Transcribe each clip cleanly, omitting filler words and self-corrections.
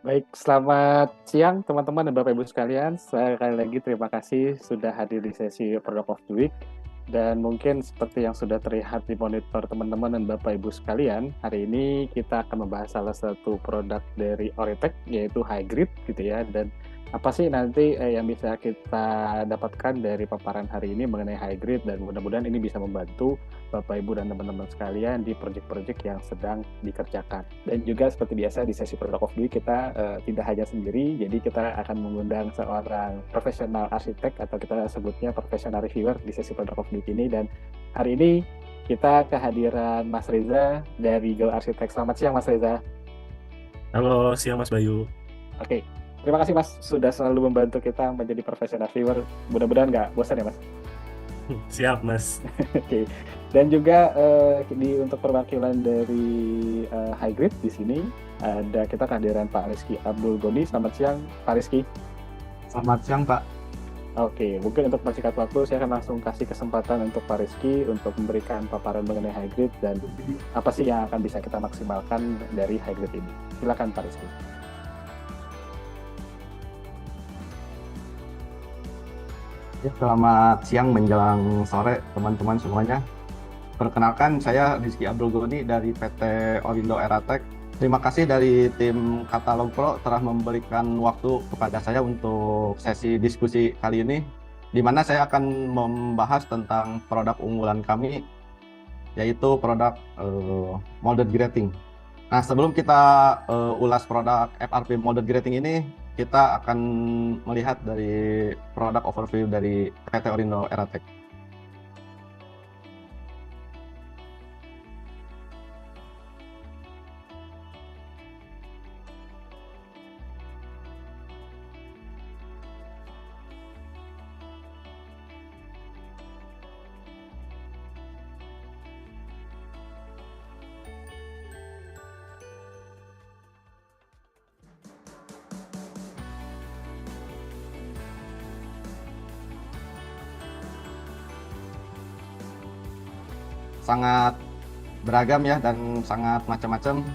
Baik, selamat siang teman-teman dan Bapak Ibu sekalian. Sekali lagi terima kasih sudah hadir di sesi Product of the Week. Dan mungkin seperti yang sudah terlihat di monitor teman-teman dan Bapak Ibu sekalian, hari ini kita akan membahas salah satu produk dari Oritech, yaitu Hybrid gitu ya. Dan apa sih nanti yang bisa kita dapatkan dari paparan hari ini mengenai Hybrid, dan mudah-mudahan ini bisa membantu Bapak Ibu dan teman-teman sekalian di proyek-proyek yang sedang dikerjakan. Dan juga seperti biasa di sesi Product of the Week kita tidak hanya sendiri, jadi kita akan mengundang seorang profesional arsitek atau kita sebutnya profesional reviewer di sesi Product of the Week ini. Dan hari ini kita kehadiran Mas Reza dari Go Arsitek. Selamat siang Mas Reza. Halo, siang Mas Bayu. Oke, terima kasih Mas sudah selalu membantu kita menjadi profesional reviewer. Mudah-mudahan nggak bosan ya Mas. Siap, Mas. Oke. Dan juga untuk perwakilan dari Hybrid di sini ada kita kehadiran Pak Rizky Abdul Goni. Selamat siang Pak Rizky. Selamat siang, Pak. Oke, mungkin untuk persingkat waktu saya akan langsung kasih kesempatan untuk Pak Rizky untuk memberikan paparan mengenai Hybrid dan apa sih yang akan bisa kita maksimalkan dari Hybrid ini. Silakan Pak Rizky. Ya, selamat siang menjelang sore, teman-teman semuanya. Perkenalkan, saya Rizky Abdul Goni dari PT Orindo Eratek. Terima kasih dari tim Katalog Pro telah memberikan waktu kepada saya untuk sesi diskusi kali ini, di mana saya akan membahas tentang produk unggulan kami, yaitu produk molded grating. Nah, sebelum kita ulas produk FRP molded grating ini, kita akan melihat dari produk overview dari PT Orindo Eratek. Sangat beragam ya dan sangat macam-macam.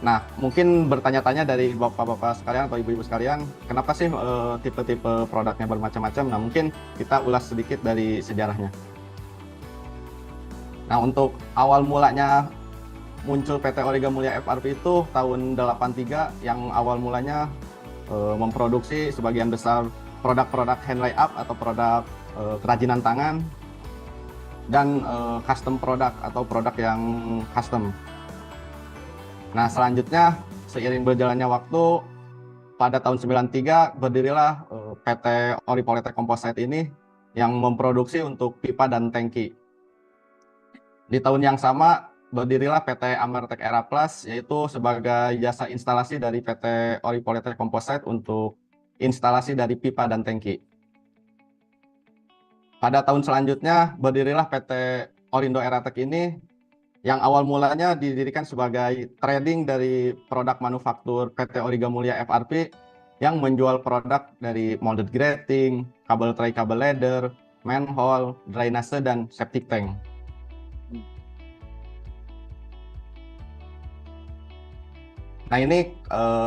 Nah, mungkin bertanya-tanya dari bapak-bapak sekalian atau ibu-ibu sekalian, kenapa sih tipe-tipe produknya bermacam-macam? Nah, mungkin kita ulas sedikit dari sejarahnya. Nah, untuk awal mulanya muncul PT Origa Mulia FRP itu tahun 83, yang awal mulanya memproduksi sebagian besar produk-produk hand layup atau produk kerajinan tangan dan custom produk atau produk yang custom. Nah, selanjutnya seiring berjalannya waktu, pada tahun 93 berdirilah PT Ori Polytech Composite ini yang memproduksi untuk pipa dan tangki. Di tahun yang sama berdirilah PT Amertek Era Plus, yaitu sebagai jasa instalasi dari PT Ori Polytech Composite untuk instalasi dari pipa dan tangki. Pada tahun selanjutnya berdirilah PT Orindo Eratek ini yang awal mulanya didirikan sebagai trading dari produk manufaktur PT Origa Mulia FRP yang menjual produk dari molded grating, kabel tray, kabel ladder, manhole, drainase, dan septic tank. Nah, ini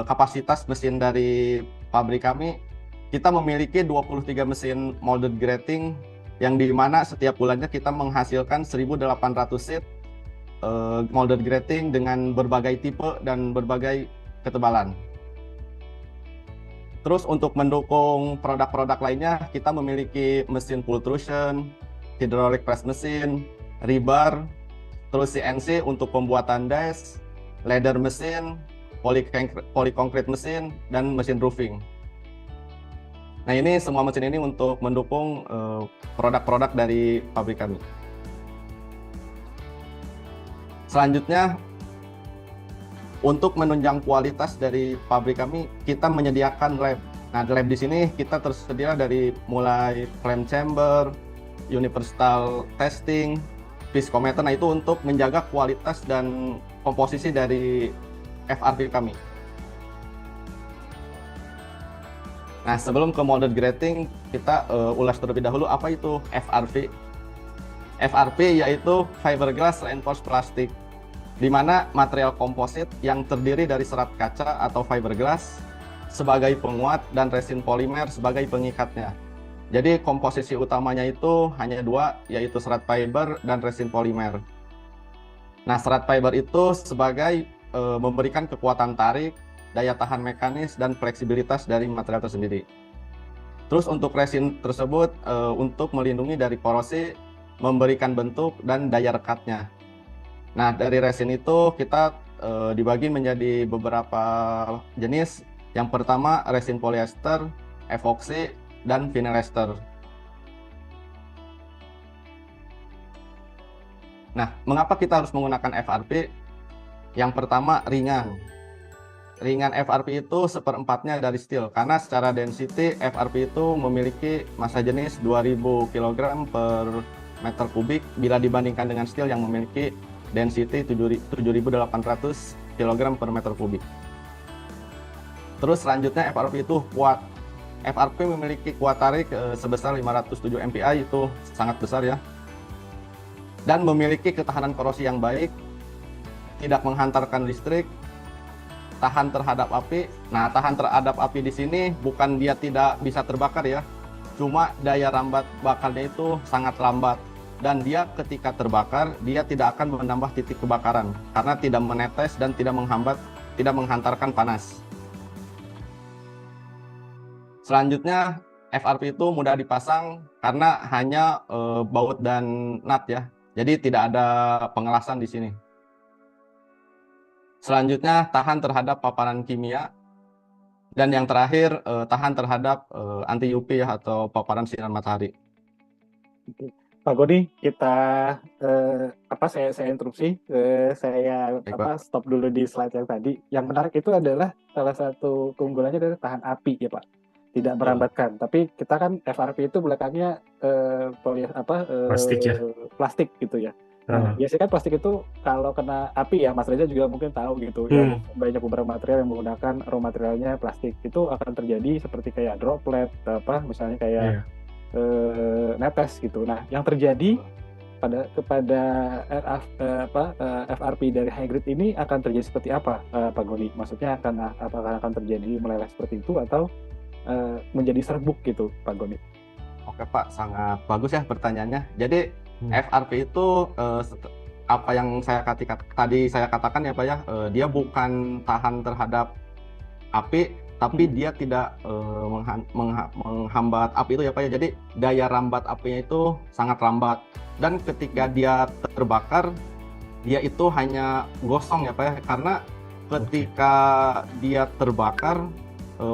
kapasitas mesin dari pabrik kami. Kita memiliki 23 mesin molded grating yang dimana setiap bulannya kita menghasilkan 1.800 sheet molded grating dengan berbagai tipe dan berbagai ketebalan. Terus untuk mendukung produk-produk lainnya, kita memiliki mesin pultrusion, hydraulic press mesin, rebar, terus CNC untuk pembuatan dies, ladder mesin, polyconcrete mesin, dan mesin roofing. Nah, ini semua mesin ini untuk mendukung produk-produk dari pabrik kami. Selanjutnya, untuk menunjang kualitas dari pabrik kami, kita menyediakan lab. Nah, lab di sini kita tersedia dari mulai flame chamber, universal testing, viscometer. Nah, itu untuk menjaga kualitas dan komposisi dari FRP kami. Nah, sebelum ke molded grating, kita ulas terlebih dahulu apa itu FRP. FRP yaitu fiberglass reinforced plastic. di mana material komposit yang terdiri dari serat kaca atau fiberglass sebagai penguat dan resin polimer sebagai pengikatnya. Jadi komposisi utamanya itu hanya dua, yaitu serat fiber dan resin polimer. Nah, serat fiber itu sebagai memberikan kekuatan tarik, daya tahan mekanis, dan fleksibilitas dari material tersendiri. Terus untuk resin tersebut untuk melindungi dari korosi, memberikan bentuk dan daya rekatnya. Nah, dari resin itu kita dibagi menjadi beberapa jenis. Yang pertama resin polyester, epoxy, dan vinyl ester. Nah, mengapa kita harus menggunakan FRP? Yang pertama, ringan. Ringan FRP itu seperempatnya dari steel, karena secara density FRP itu memiliki massa jenis 2000 kg per meter kubik bila dibandingkan dengan steel yang memiliki density 7800 kg per meter kubik. Terus selanjutnya FRP itu kuat. FRP memiliki kuat tarik sebesar 507 MPa, itu sangat besar ya. Dan memiliki ketahanan korosi yang baik, tidak menghantarkan listrik, tahan terhadap api. Nah, tahan terhadap api di sini bukan dia tidak bisa terbakar ya, cuma daya rambat bakarnya itu sangat lambat. Dan dia ketika terbakar, dia tidak akan menambah titik kebakaran karena tidak menetes dan tidak menghantarkan panas. Selanjutnya, FRP itu mudah dipasang karena hanya baut dan nut ya. Jadi tidak ada pengelasan di sini. Selanjutnya, tahan terhadap paparan kimia. Dan yang terakhir, tahan terhadap anti UV ya, atau paparan sinar matahari. Pak Goni, kita saya interupsi, saya stop dulu di slide yang tadi. Yang menarik itu adalah salah satu keunggulannya adalah tahan api ya Pak, tidak merambatkan. Tapi kita kan FRP itu belakangnya Plastik ya. Plastik gitu ya. Nah, biasanya kan plastik itu kalau kena api ya, Mas Reza juga mungkin tahu gitu ya, banyak beberapa material yang menggunakan raw materialnya plastik, itu akan terjadi seperti kayak droplet misalnya kayak netes gitu. Nah, yang terjadi kepada FRP dari high grade ini akan terjadi seperti apa, Pak Goni? Maksudnya apakah akan terjadi meleleh seperti itu atau menjadi serbuk gitu, Pak Goni? Oke Pak, sangat bagus ya pertanyaannya. Jadi FRP itu apa yang tadi saya katakan ya Pak ya, dia bukan tahan terhadap api, tapi dia tidak menghambat api itu ya Pak ya. Jadi daya rambat apinya itu sangat lambat, dan ketika dia terbakar, dia itu hanya gosong ya Pak ya, karena ketika dia terbakar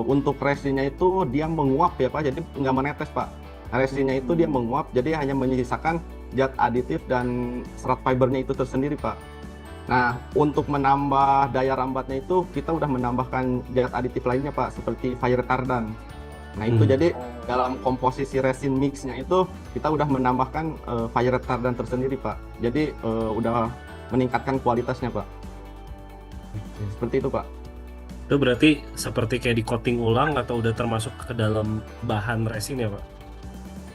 untuk resinnya itu dia menguap ya Pak, jadi nggak menetes Pak. Resinnya itu dia menguap, jadi hanya menyisakan zat aditif dan serat fibernya itu tersendiri Pak. Nah, untuk menambah daya rambatnya itu kita udah menambahkan zat aditif lainnya Pak, seperti fire retardant. Nah itu jadi dalam komposisi resin mixnya itu kita udah menambahkan fire retardant tersendiri Pak. Jadi udah meningkatkan kualitasnya Pak. Seperti itu Pak. Itu berarti seperti kayak di coating ulang atau udah termasuk ke dalam bahan resin ya Pak?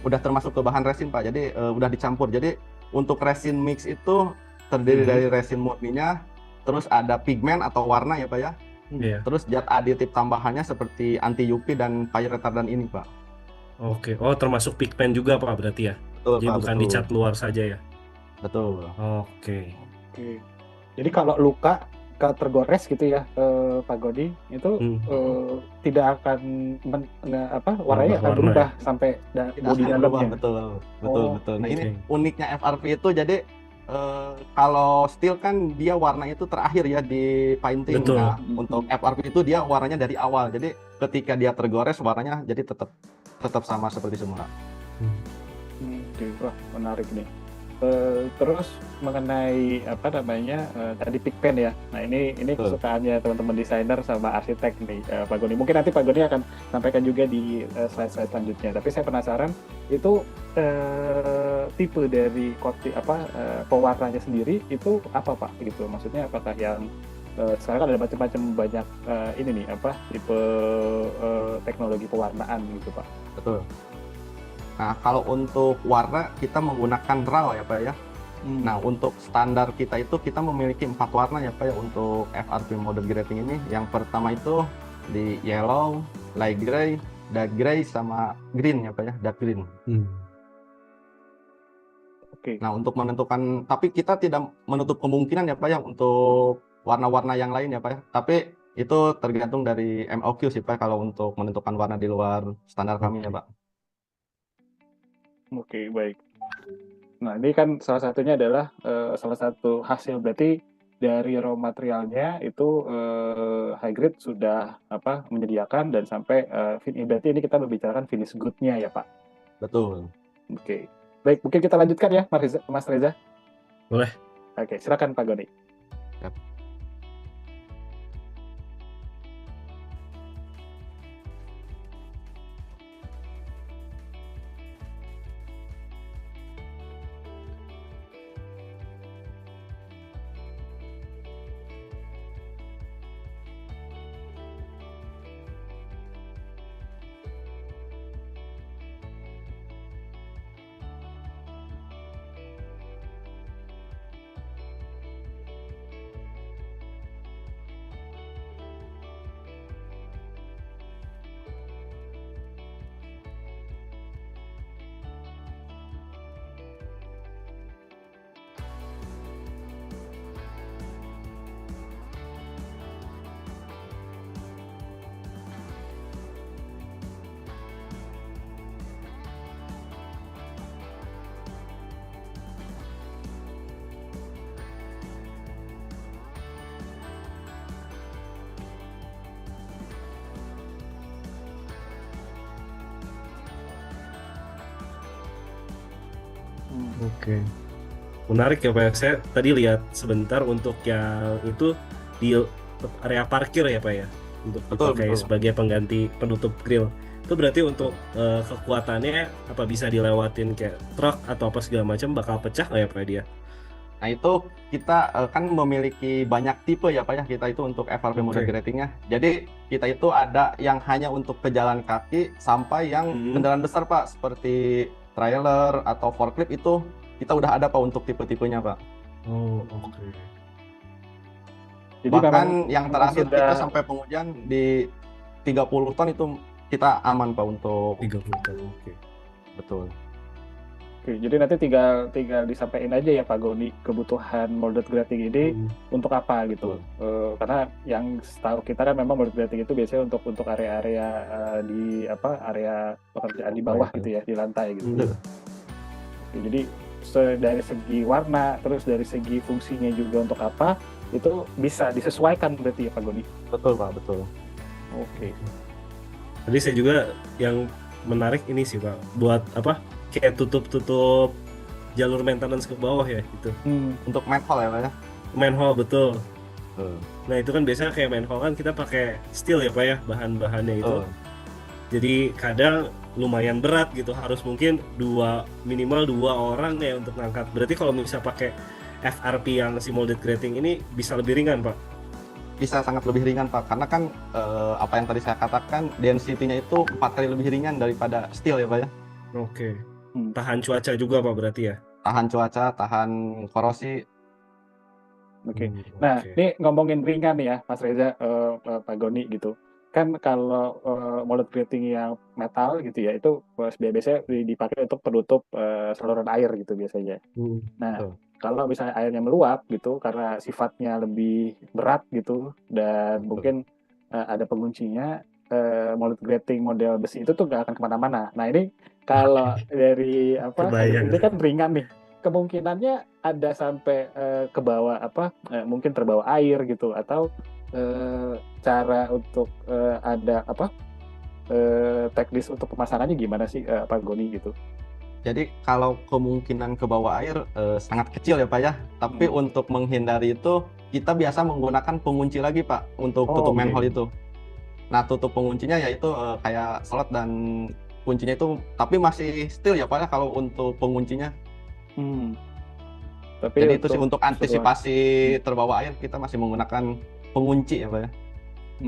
Udah termasuk ke bahan resin Pak, jadi udah dicampur. Jadi untuk resin mix itu terdiri dari resin murninya, terus ada pigmen atau warna ya Pak ya. Terus zat aditif tambahannya seperti anti UV dan fire retardant ini Pak. Oke, termasuk pigmen juga Pak berarti ya? Betul, jadi Pak, bukan betul. dicat luar saja ya? Betul. Oke. Jadi kalau luka tergores gitu ya Pak Goni, itu tidak akan warnanya akan berubah sampai bodi dalamnya. Betul. Nah ini uniknya FRP itu, jadi kalau steel kan dia warnanya itu terakhir ya di painting. Betul. Nah untuk FRP itu dia warnanya dari awal, jadi ketika dia tergores warnanya jadi tetap sama seperti semula. Wah, menarik nih. Terus mengenai tadi pigmen ya. Nah ini kesukaannya teman-teman desainer sama arsitek nih, Pak Goni. Mungkin nanti Pak Goni akan sampaikan juga di slide-slide selanjutnya. Tapi saya penasaran itu tipe dari pewarnanya sendiri itu apa Pak? Gitu. Maksudnya apakah yang sekarang kan ada macam-macam banyak tipe teknologi pewarnaan gitu Pak? Betul. Nah, kalau untuk warna kita menggunakan RAL ya Pak ya. Nah, untuk standar kita itu kita memiliki 4 warna ya Pak ya untuk FRP mode grading ini. Yang pertama itu di yellow, light gray, dark gray, sama green ya Pak ya, dark green. Oke. Nah, untuk menentukan, tapi kita tidak menutup kemungkinan ya Pak ya untuk warna-warna yang lain ya Pak ya. Tapi itu tergantung dari MOQ sih Pak kalau untuk menentukan warna di luar standar kami ya Pak. Oke, baik. Nah, ini kan salah satunya adalah salah satu hasil berarti dari raw materialnya itu High Grade sudah menyediakan dan sampai berarti ini kita membicarakan finish good-nya ya Pak. Betul. Oke. Baik, mungkin kita lanjutkan ya Mas Reza. Boleh. Oke, silakan Pak Goni. Yap. Oke. Menarik ya Pak ya. Saya tadi lihat sebentar untuk yang itu di area parkir ya Pak ya. Untuk dipakai sebagai pengganti penutup grill. Itu berarti untuk kekuatannya apa bisa dilewatin kayak truk atau apa segala macam bakal pecah nggak ya Pak dia? Nah, itu kita kan memiliki banyak tipe ya Pak ya, kita itu untuk FRP mode gradingnya. Jadi kita itu ada yang hanya untuk pejalan kaki sampai yang kendaraan besar Pak, seperti trailer atau forklift itu kita udah ada Pak untuk tipe-tipenya Pak. Oh, oke. Jadi bahkan yang terakhir kita sampai pengujian di 30 ton itu kita aman Pak untuk 30 ton. Oke. Betul. Oke, jadi nanti tinggal disampaikan aja ya Pak Goni kebutuhan molded grading ini untuk apa gitu. Karena yang setahu kita kan memang molded grading itu biasanya untuk area-area di area pekerjaan di bawah gitu ya, di lantai gitu. Oke, jadi dari segi warna, terus dari segi fungsinya juga untuk apa, itu bisa disesuaikan berarti ya Pak Goni. Betul Pak, betul. Oke. Tadi saya juga yang menarik ini sih Pak, buat apa? Kayak tutup jalur maintenance ke bawah ya gitu. Untuk manhole ya Pak ya? Manhole betul. Nah itu kan biasanya kayak manhole kan kita pakai steel ya Pak ya, bahan-bahannya itu. Jadi kadang lumayan berat gitu, harus mungkin minimal dua orang ya untuk ngangkat. Berarti kalau bisa pakai FRP yang si molded grading ini bisa lebih ringan Pak? Bisa sangat lebih ringan Pak, karena kan apa yang tadi saya katakan, density-nya itu 4 kali lebih ringan daripada steel ya Pak ya. Oke. Tahan cuaca juga Pak berarti ya? Tahan cuaca, tahan korosi. Oke. Nah, ini ngomongin ringan nih ya Mas Reza, Pak Goni gitu. Kan kalau molded grading yang metal gitu ya, itu biasanya dipakai untuk penutup saluran air gitu biasanya. Nah, kalau misalnya airnya meluap gitu karena sifatnya lebih berat gitu dan mungkin ada penguncinya, molded grading model besi itu tuh nggak akan kemana-mana. Nah ini kalau dari ini kan ringan nih, kemungkinannya ada sampai ke bawah mungkin terbawa air gitu, atau cara untuk ada teknis untuk pemasangannya gimana sih Pak Goni gitu? Jadi kalau kemungkinan ke bawah air sangat kecil ya Pak ya. Tapi untuk menghindari itu kita biasa menggunakan pengunci lagi Pak untuk tutup manhole itu. Nah, tutup penguncinya yaitu kayak slot dan kuncinya itu, tapi masih steel ya Pak ya kalau untuk penguncinya. Tapi jadi itu sih untuk antisipasi terbawa air kita masih menggunakan pengunci ya Pak ya.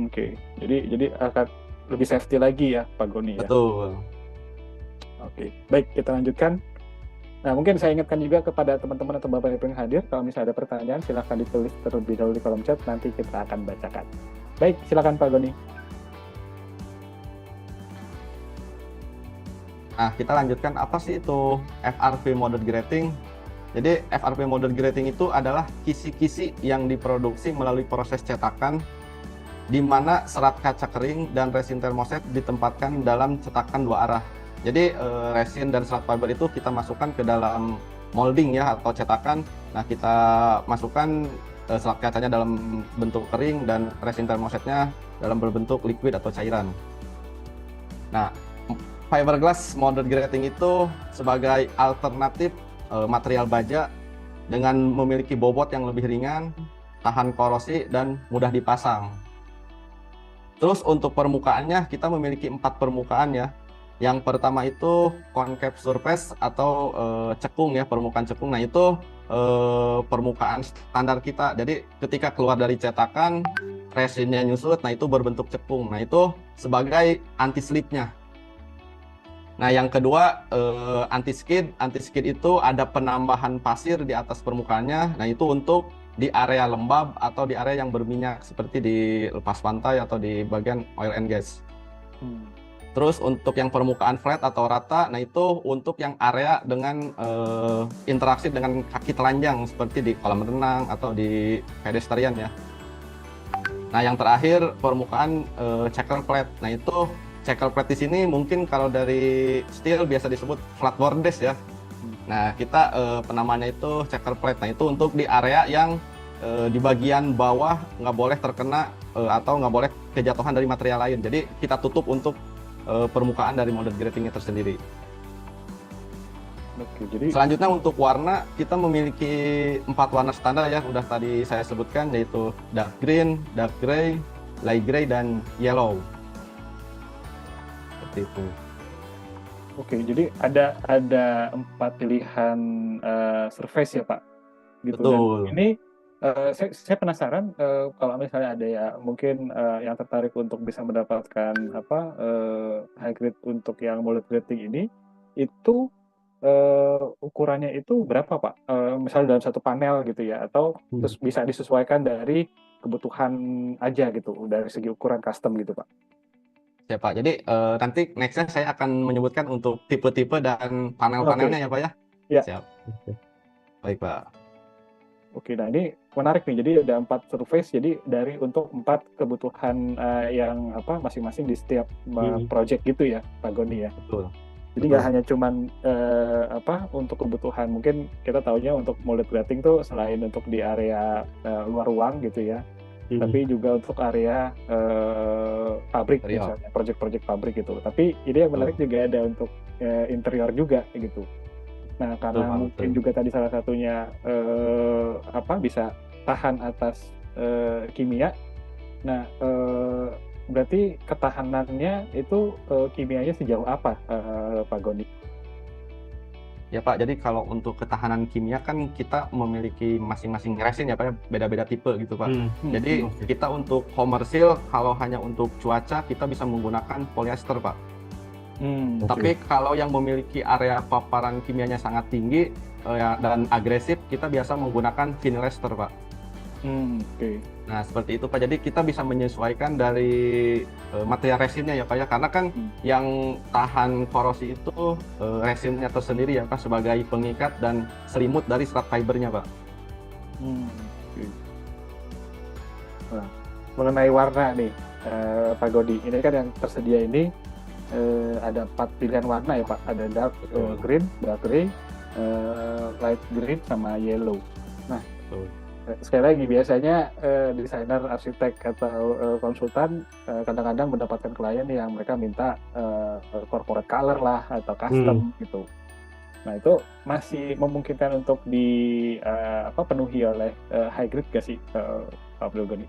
Oke. Jadi akan lebih safety lagi ya Pak Goni ya. Betul. Oke. Baik, kita lanjutkan. Nah, mungkin saya ingatkan juga kepada teman-teman atau Bapak Ibu yang hadir, kalau misalnya ada pertanyaan, silahkan ditulis terlebih dahulu di kolom chat, nanti kita akan bacakan. Baik, silakan Pak Goni. Nah, kita lanjutkan apa sih itu FRP Modern Grading. Jadi FRP Modern Grading itu adalah kisi-kisi yang diproduksi melalui proses cetakan di mana serat kaca kering dan resin termoset ditempatkan dalam cetakan dua arah. Jadi resin dan serat fiber itu kita masukkan ke dalam molding ya atau cetakan. Nah, kita masukkan serat kacanya dalam bentuk kering dan resin termosetnya dalam berbentuk liquid atau cairan. Nah, fiberglass modern grading itu sebagai alternatif material baja dengan memiliki bobot yang lebih ringan, tahan korosi, dan mudah dipasang. Terus untuk permukaannya kita memiliki 4 permukaan ya. Yang pertama itu concave surface atau cekung ya, permukaan cekung. Nah itu permukaan standar kita. Jadi ketika keluar dari cetakan, resinnya nyusut, nah itu berbentuk cekung. Nah itu sebagai anti-slipnya. Nah yang kedua anti-skid. Anti-skid itu ada penambahan pasir di atas permukaannya. Nah itu untuk di area lembab atau di area yang berminyak seperti di lepas pantai atau di bagian oil and gas. Terus untuk yang permukaan flat atau rata, nah itu untuk yang area dengan interaksi dengan kaki telanjang seperti di kolam renang atau di pedestrian ya. Nah yang terakhir permukaan checker plate. Nah itu checker plate di sini mungkin kalau dari steel biasa disebut flat bordes ya. Nah kita penamanya itu checker plate. Nah itu untuk di area yang di bagian bawah nggak boleh terkena atau nggak boleh kejatuhan dari material lain. Jadi kita tutup untuk permukaan dari modern gradingnya tersendiri. Oke, jadi selanjutnya untuk warna kita memiliki 4 warna standar ya, udah tadi saya sebutkan yaitu dark green, dark gray, light gray, dan yellow. Seperti itu. Oke, jadi ada 4 pilihan surface ya Pak. Gitu. Betul. Dan ini saya penasaran kalau misalnya ada ya mungkin yang tertarik untuk bisa mendapatkan high grade untuk yang molded grading ini itu ukurannya itu berapa Pak? Misalnya dalam satu panel gitu ya atau terus bisa disesuaikan dari kebutuhan aja gitu dari segi ukuran custom gitu Pak. Ya Pak. Jadi nanti nextnya saya akan menyebutkan untuk tipe-tipe dan panel-panelnya ya Pak ya. Ya. Siap. Baik Pak. Oke, nah ini menarik nih. Jadi ada 4 surface. Jadi dari untuk 4 kebutuhan yang masing-masing di setiap project gitu ya, Pak Goni ya. Betul. Jadi nggak hanya cuman untuk kebutuhan. Mungkin kita tahunya untuk molded grading tuh selain untuk di area luar ruang gitu ya, tapi juga untuk area pabrik misalnya, project-project pabrik gitu. Tapi ini yang menarik juga ada untuk interior juga gitu. Nah, karena mungkin juga tadi salah satunya bisa tahan atas kimia. Nah, berarti ketahanannya itu kimianya sejauh apa, Pak Goni? Ya Pak, jadi kalau untuk ketahanan kimia kan kita memiliki masing-masing resin ya Pak ya, beda-beda tipe gitu Pak. Jadi kita untuk komersil kalau hanya untuk cuaca kita bisa menggunakan polyester Pak. Tapi kalau yang memiliki area paparan kimianya sangat tinggi dan agresif, kita biasa menggunakan vinyl ester Pak. Nah seperti itu Pak, jadi kita bisa menyesuaikan dari material resinnya ya Pak ya, karena kan yang tahan korosi itu resinnya tersendiri ya Pak sebagai pengikat dan selimut dari serat fibernya Pak. Nah, mengenai warna nih Pak Godi, ini kan yang tersedia ini ada 4 pilihan warna ya Pak, ada dark green, dark gray, light green, sama yellow. Nah, sekali lagi biasanya desainer, arsitek atau konsultan kadang-kadang mendapatkan klien yang mereka minta corporate color lah atau custom gitu. Nah itu masih memungkinkan untuk penuhi oleh high grade gak sih Pak Abdul Ghani?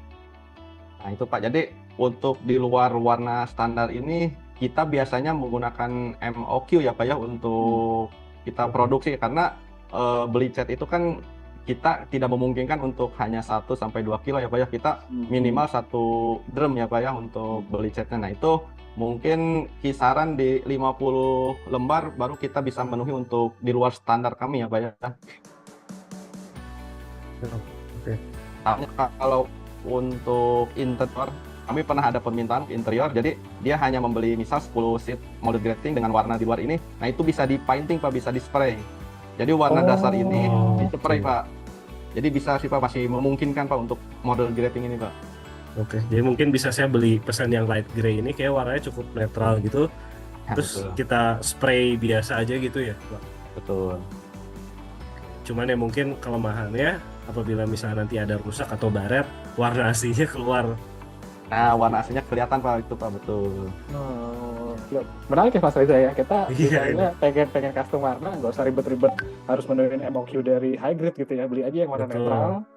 Nah itu Pak, jadi untuk di luar warna standar ini kita biasanya menggunakan MOQ ya Pak ya untuk kita produksi, karena beli cat itu kan kita tidak memungkinkan untuk hanya 1-2 kilo ya Pak ya, kita minimal 1 drum ya Pak ya untuk beli catnya. Nah itu mungkin kisaran di 50 lembar baru kita bisa memenuhi untuk di luar standar kami ya Pak ya. Oke. Soalnya kalau untuk interior, kami pernah ada permintaan ke interior, jadi dia hanya membeli misal 10 sheet molded grating dengan warna di luar ini, nah itu bisa di painting Pak, bisa di spray. Jadi warna dasar ini di spray oke. Pak. Jadi bisa sih Pak, masih memungkinkan Pak untuk molded grating ini Pak. Oke, jadi mungkin bisa saya beli pesan yang light gray ini kayak warnanya cukup netral gitu, Ya, terus betul. kita spray biasa aja gitu ya, Pak. Betul. Cuman ya mungkin kelemahannya apabila misalnya nanti ada rusak atau baret, warna aslinya keluar. Nah, warna aslinya kelihatan Pak, itu Pak, betul. Oh, menarik ya Mas Reza ya. Kita Iya, misalnya pengen custom warna, nggak usah ribet-ribet harus menuin MOQ dari high grade gitu ya. Beli aja yang warna betul. netral,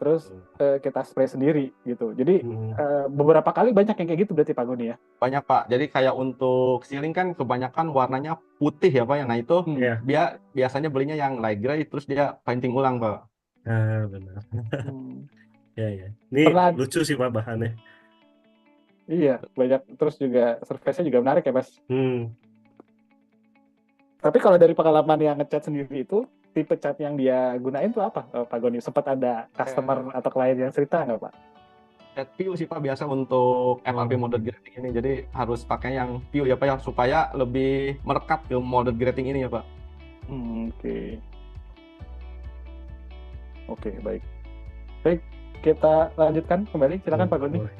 terus kita spray sendiri gitu. Jadi Hmm. beberapa kali banyak yang kayak gitu berarti Pak Guni ya. Banyak Pak. Jadi kayak untuk ceiling kan kebanyakan warnanya putih ya Pak ya. Nah itu Iya. dia biasanya belinya yang light gray terus dia painting ulang Pak. Nah, benar. Hmm. Ya, ya. Ini Pernah, lucu sih Pak bahannya. iya banyak. Terus juga surface-nya juga menarik ya Mas. Hmm. Tapi kalau dari pengalaman yang ngecat sendiri itu, tipe cat yang dia gunain tuh apa Pak Goni? Sempat ada customer atau klien yang cerita nggak Pak? Cat PU sih Pak biasa untuk FRP Oh. molded grating ini. Jadi harus pakai yang PU ya Pak ya supaya lebih merekat ke molded grating ini ya Pak. Oke. Oke, baik. Baik, kita lanjutkan kembali. Silakan Pak Goni. Boleh.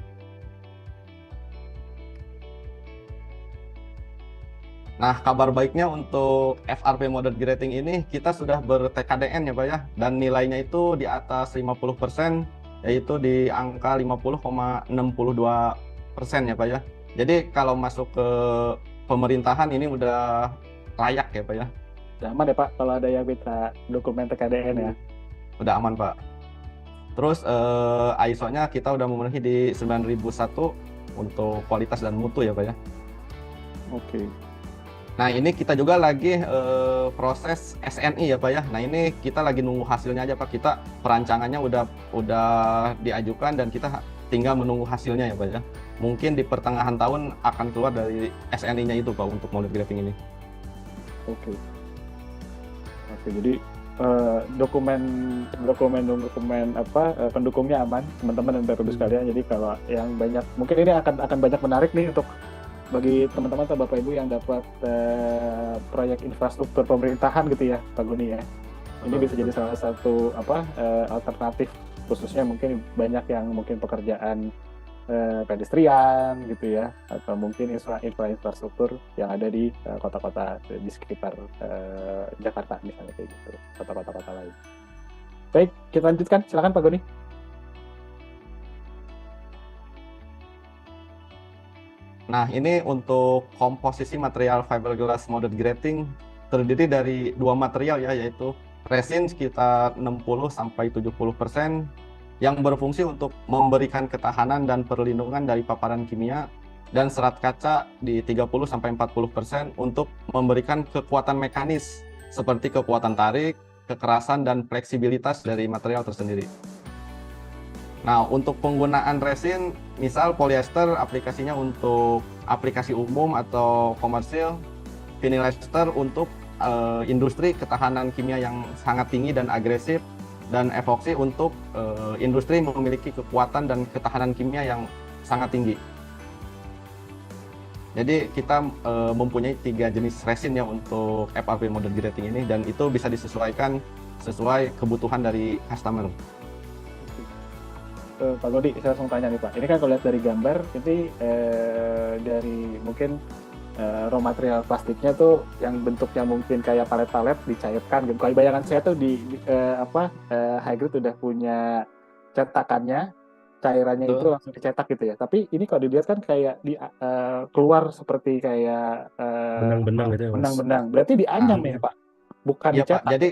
Nah, kabar baiknya untuk FRP molded grating ini kita sudah ber-TKDN ya Pak ya, dan nilainya itu di atas 50%, yaitu di angka 50,62% ya Pak ya. Jadi kalau masuk ke pemerintahan ini udah layak ya Pak ya. Udah aman ya Pak kalau ada yang minta dokumen TKDN ya. Udah aman Pak. Terus ISO-nya kita udah memenuhi di 9001 untuk kualitas dan mutu ya Pak ya. Oke. Nah ini kita juga lagi proses SNI ya Pak ya. Nah ini kita lagi nunggu hasilnya aja Pak. Kita perancangannya udah diajukan dan kita tinggal menunggu hasilnya ya Pak ya. Mungkin di pertengahan tahun akan keluar dari SNI-nya itu Pak untuk molded grating ini. Oke. Oke, jadi dokumen apa pendukungnya aman teman-teman dan Bapak Ibu sekalian. Jadi kalau yang banyak mungkin ini akan banyak menarik nih untuk bagi teman-teman atau Bapak Ibu yang dapat proyek infrastruktur pemerintahan gitu ya Pak Guni ya. Ini bisa jadi salah satu alternatif, khususnya mungkin banyak yang mungkin pekerjaan pedestrian gitu ya, atau mungkin infrastruktur yang ada di kota-kota di sekitar Jakarta misalnya kayak gitu, kota-kota lain. Baik, kita lanjutkan. Silakan Pak Goni. Nah ini untuk komposisi material fiberglass molded grating terdiri dari dua material ya, yaitu resin sekitar 60-70% yang berfungsi untuk memberikan ketahanan dan perlindungan dari paparan kimia, dan serat kaca di 30-40% untuk memberikan kekuatan mekanis seperti kekuatan tarik, kekerasan, dan fleksibilitas dari material tersendiri. Nah, untuk penggunaan resin, misal polyester aplikasinya untuk aplikasi umum atau komersil, vinyl ester untuk industri ketahanan kimia yang sangat tinggi dan agresif, dan epoksi untuk industri memiliki kekuatan dan ketahanan kimia yang sangat tinggi. Jadi kita mempunyai 3 jenis resin ya untuk FRP molded grating ini, dan itu bisa disesuaikan sesuai kebutuhan dari customer. Pak Godi, saya langsung tanya nih Pak. Ini kan kalau lihat dari gambar, ini dari mungkin raw material plastiknya tuh yang bentuknya mungkin kayak palet-palet dicairkan gitu. Kalau bayangan saya tuh high grade udah punya cetakannya, cairannya itu langsung dicetak gitu ya. Tapi ini kalau dilihat kan kayak keluar seperti kayak benang-benang gitu ya Mas. benang-benang. Berarti dianyam ya Pak, bukan Iya dicetak. Pak, jadi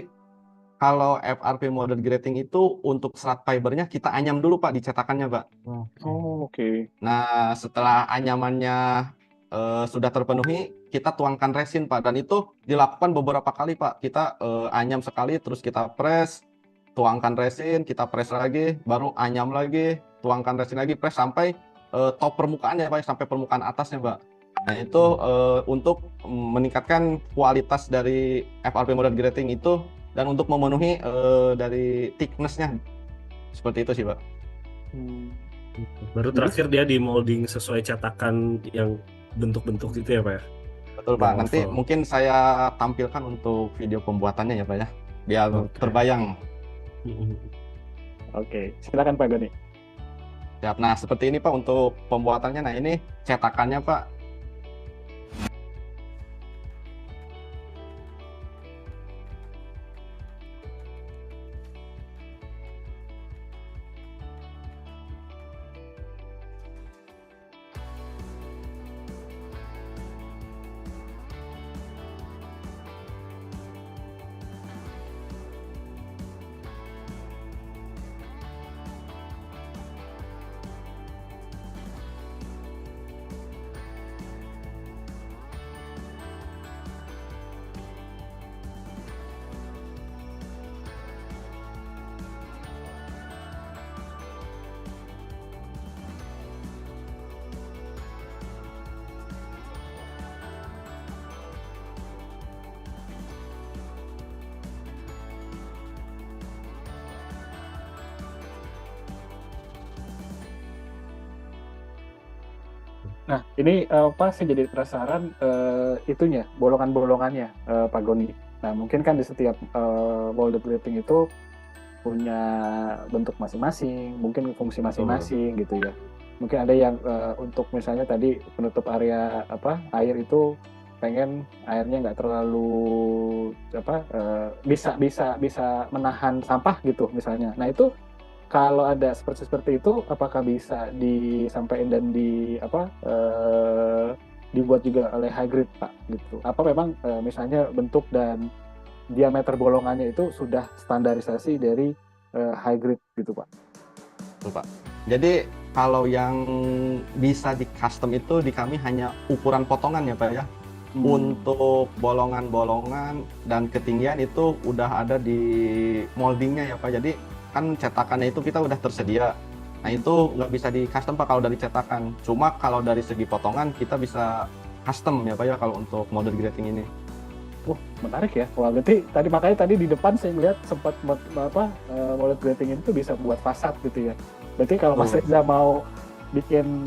kalau FRP molded grating itu untuk serat fibernya kita anyam dulu Pak di cetakannya Pak. Oh, oke. Nah setelah anyamannya sudah terpenuhi, kita tuangkan resin Pak, dan itu dilakukan beberapa kali Pak. Kita anyam sekali, terus kita press, tuangkan resin, kita press lagi, baru anyam lagi, tuangkan resin lagi, press sampai top permukaannya Pak, sampai permukaan atasnya Pak. Nah itu untuk meningkatkan kualitas dari FRP molded grating itu dan untuk memenuhi dari thickness-nya seperti itu sih Pak. Baru terakhir dia di molding sesuai cetakan yang bentuk-bentuk itu ya Pak ya? Betul Pak, Yang nanti oval. mungkin saya tampilkan untuk video pembuatannya ya Pak ya, biar Oke. terbayang. Oke, silakan Pak Goni. Siap. Nah seperti ini Pak untuk pembuatannya. Nah ini cetakannya Pak. Nah, ini apa sih jadi penasaran itunya, bolongan-bolongannya Pak Goni. Nah, mungkin kan di setiap molded grating itu punya bentuk masing-masing, mungkin fungsi masing-masing gitu ya. Mungkin ada yang untuk misalnya tadi penutup area apa air itu pengen airnya nggak terlalu apa bisa menahan sampah gitu misalnya. Nah itu kalau ada seperti itu, apakah bisa disampaikan dan dibuat juga oleh Hygrid Pak gitu? Apa memang misalnya bentuk dan diameter bolongannya itu sudah standarisasi dari Hygrid gitu Pak? Betul, Pak. Jadi kalau yang bisa di custom itu di kami hanya ukuran potongan ya Pak ya. Untuk bolongan-bolongan dan ketinggian itu udah ada di moldingnya ya Pak. Jadi kan cetakannya itu kita udah tersedia. Nah itu nggak bisa di custom Pak kalau dari cetakan. Cuma kalau dari segi potongan kita bisa custom ya Pak ya kalau untuk molded grating ini. Menarik ya. Wah, berarti makanya tadi di depan saya melihat sempat molded grating itu bisa buat fasad gitu ya. Berarti kalau Mas Reza mau bikin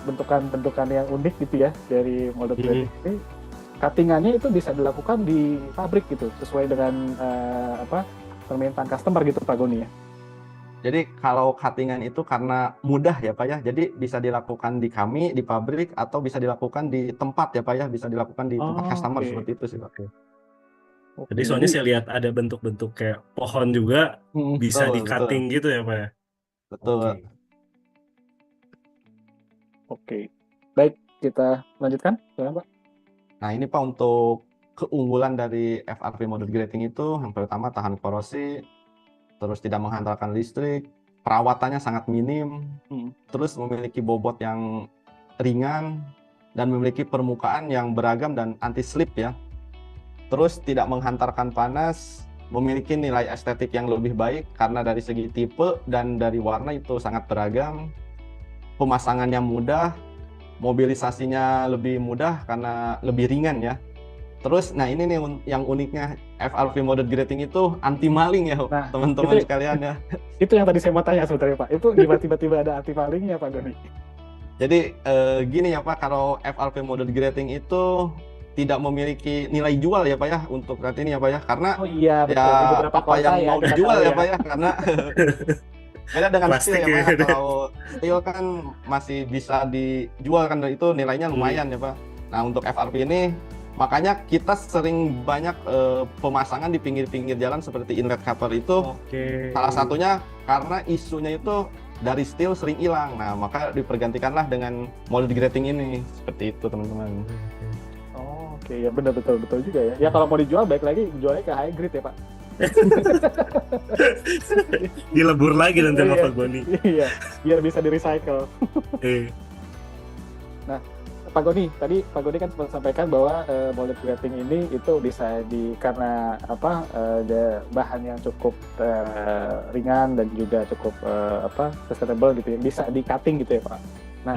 bentukan-bentukan yang unik gitu ya dari molded grating ini, cuttingannya itu bisa dilakukan di pabrik gitu sesuai dengan permintaan customer gitu Pak Goni ya. Jadi kalau cuttingan itu karena mudah ya Pak ya, jadi bisa dilakukan di kami, di pabrik, atau bisa dilakukan di tempat ya Pak ya, bisa dilakukan di tempat customer seperti itu sih Pak. Jadi soalnya saya lihat ada bentuk-bentuk kayak pohon juga bisa di cutting gitu ya Pak ya? Betul. Oke. Baik, kita lanjutkan ya Pak. Nah ini Pak untuk keunggulan dari FRP molded grating itu yang pertama tahan korosi, terus tidak menghantarkan listrik, perawatannya sangat minim, terus memiliki bobot yang ringan dan memiliki permukaan yang beragam dan anti slip ya. Terus tidak menghantarkan panas, memiliki nilai estetik yang lebih baik karena dari segi tipe dan dari warna itu sangat beragam. Pemasangannya mudah, mobilisasinya lebih mudah karena lebih ringan ya. Terus, nah ini nih yang uniknya FRP molded grating itu anti maling ya teman-teman sekalian ya. Itu yang tadi saya mau tanya sebenarnya Pak. Itu gimana tiba-tiba ada anti malingnya Pak Goni? Jadi gini ya Pak, kalau FRP molded grating itu tidak memiliki nilai jual ya Pak ya untuk saat ini ya Pak ya, karena ya apa yang mau dijual ya Pak ya, karena beda dengan steel ya Pak ya. Kalau steel kan masih bisa dijual kan, itu nilainya lumayan ya Pak. Nah untuk FRP ini makanya kita sering banyak pemasangan di pinggir-pinggir jalan seperti inlet cover itu. Salah satunya karena isunya itu dari steel sering hilang. Nah maka dipergantikanlah dengan molded grating ini, seperti itu teman-teman. Oke, ya betul juga ya. Ya kalau mau dijual baik lagi jualnya ke Hygrid ya Pak. Dilebur lagi nanti sama Pak Goni. Iya, biar bisa di recycle. Nah, Pak Goni, tadi Pak Goni kan sempat sampaikan bahwa molded grating ini itu bisa karena bahan yang cukup ringan dan juga cukup sustainable gitu ya, bisa di cutting gitu ya Pak. Nah,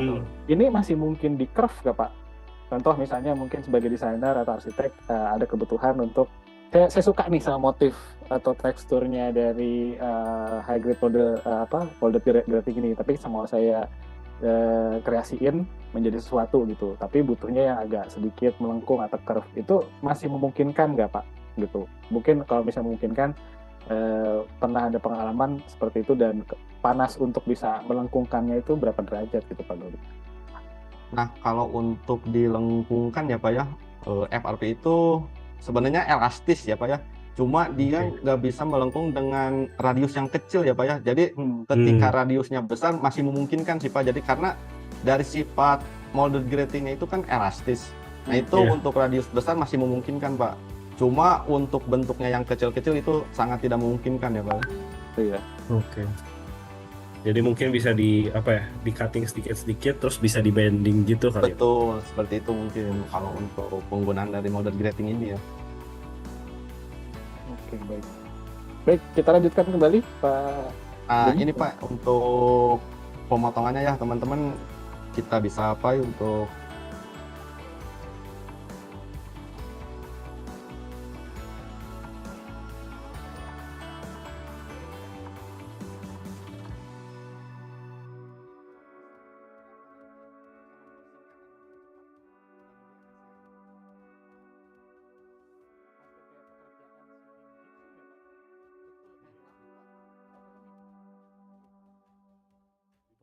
ini masih mungkin di curve nggak Pak? Contoh misalnya mungkin sebagai desainer atau arsitek ada kebutuhan untuk saya suka nih sama motif atau teksturnya dari high grade molded grating ini, tapi semua saya kreasiin menjadi sesuatu gitu, tapi butuhnya yang agak sedikit melengkung atau curve, itu masih memungkinkan nggak Pak gitu? Mungkin kalau misalnya memungkinkan, pernah ada pengalaman seperti itu, dan panas untuk bisa melengkungkannya itu berapa derajat gitu Pak Dodi? Nah, kalau untuk dilengkungkan ya Pak ya, FRP itu sebenarnya elastis ya Pak ya. Cuma dia nggak bisa melengkung dengan radius yang kecil ya Pak ya. Jadi ketika radiusnya besar masih memungkinkan sih Pak. Jadi karena dari sifat molded gratingnya itu kan elastis. Nah itu untuk radius besar masih memungkinkan Pak. Cuma untuk bentuknya yang kecil-kecil itu sangat tidak memungkinkan ya Pak. Iya. Oke. Jadi mungkin bisa di cutting sedikit-sedikit terus bisa di bending gitu kali. Betul, seperti itu mungkin kalau untuk penggunaan dari molded grating ini ya. Oke, baik. Baik, kita lanjutkan kembali Pak. Nah, ini Pak untuk pemotongannya ya teman-teman, kita bisa untuk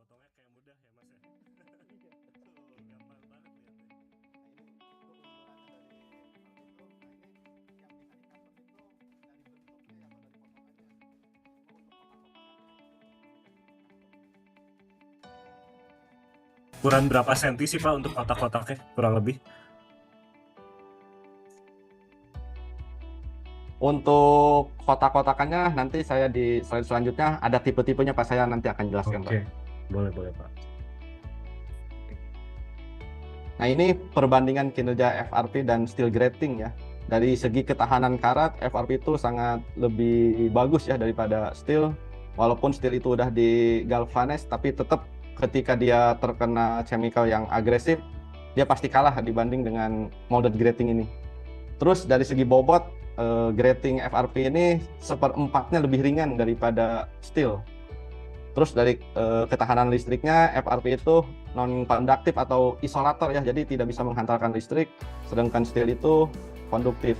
Dipotongnya kayak mudah ya Mas ya. Gampang banget lihatnya. Ukuran berapa senti sih Pak untuk kotak-kotaknya kurang lebih? Untuk kotak-kotakannya nanti saya di slide selanjutnya ada tipe-tipenya Pak, saya nanti akan jelaskan Pak. Oke, boleh Pak. Nah ini perbandingan kinerja FRP dan steel grating ya. Dari segi ketahanan karat, FRP itu sangat lebih bagus ya daripada steel. Walaupun steel itu udah di galvanize, tapi tetap ketika dia terkena chemical yang agresif, dia pasti kalah dibanding dengan molded grating ini. Terus dari segi bobot, grating FRP ini 1/4-nya lebih ringan daripada steel. Terus dari ketahanan listriknya, FRP itu non-konduktif atau isolator ya, jadi tidak bisa menghantarkan listrik, sedangkan steel itu konduktif.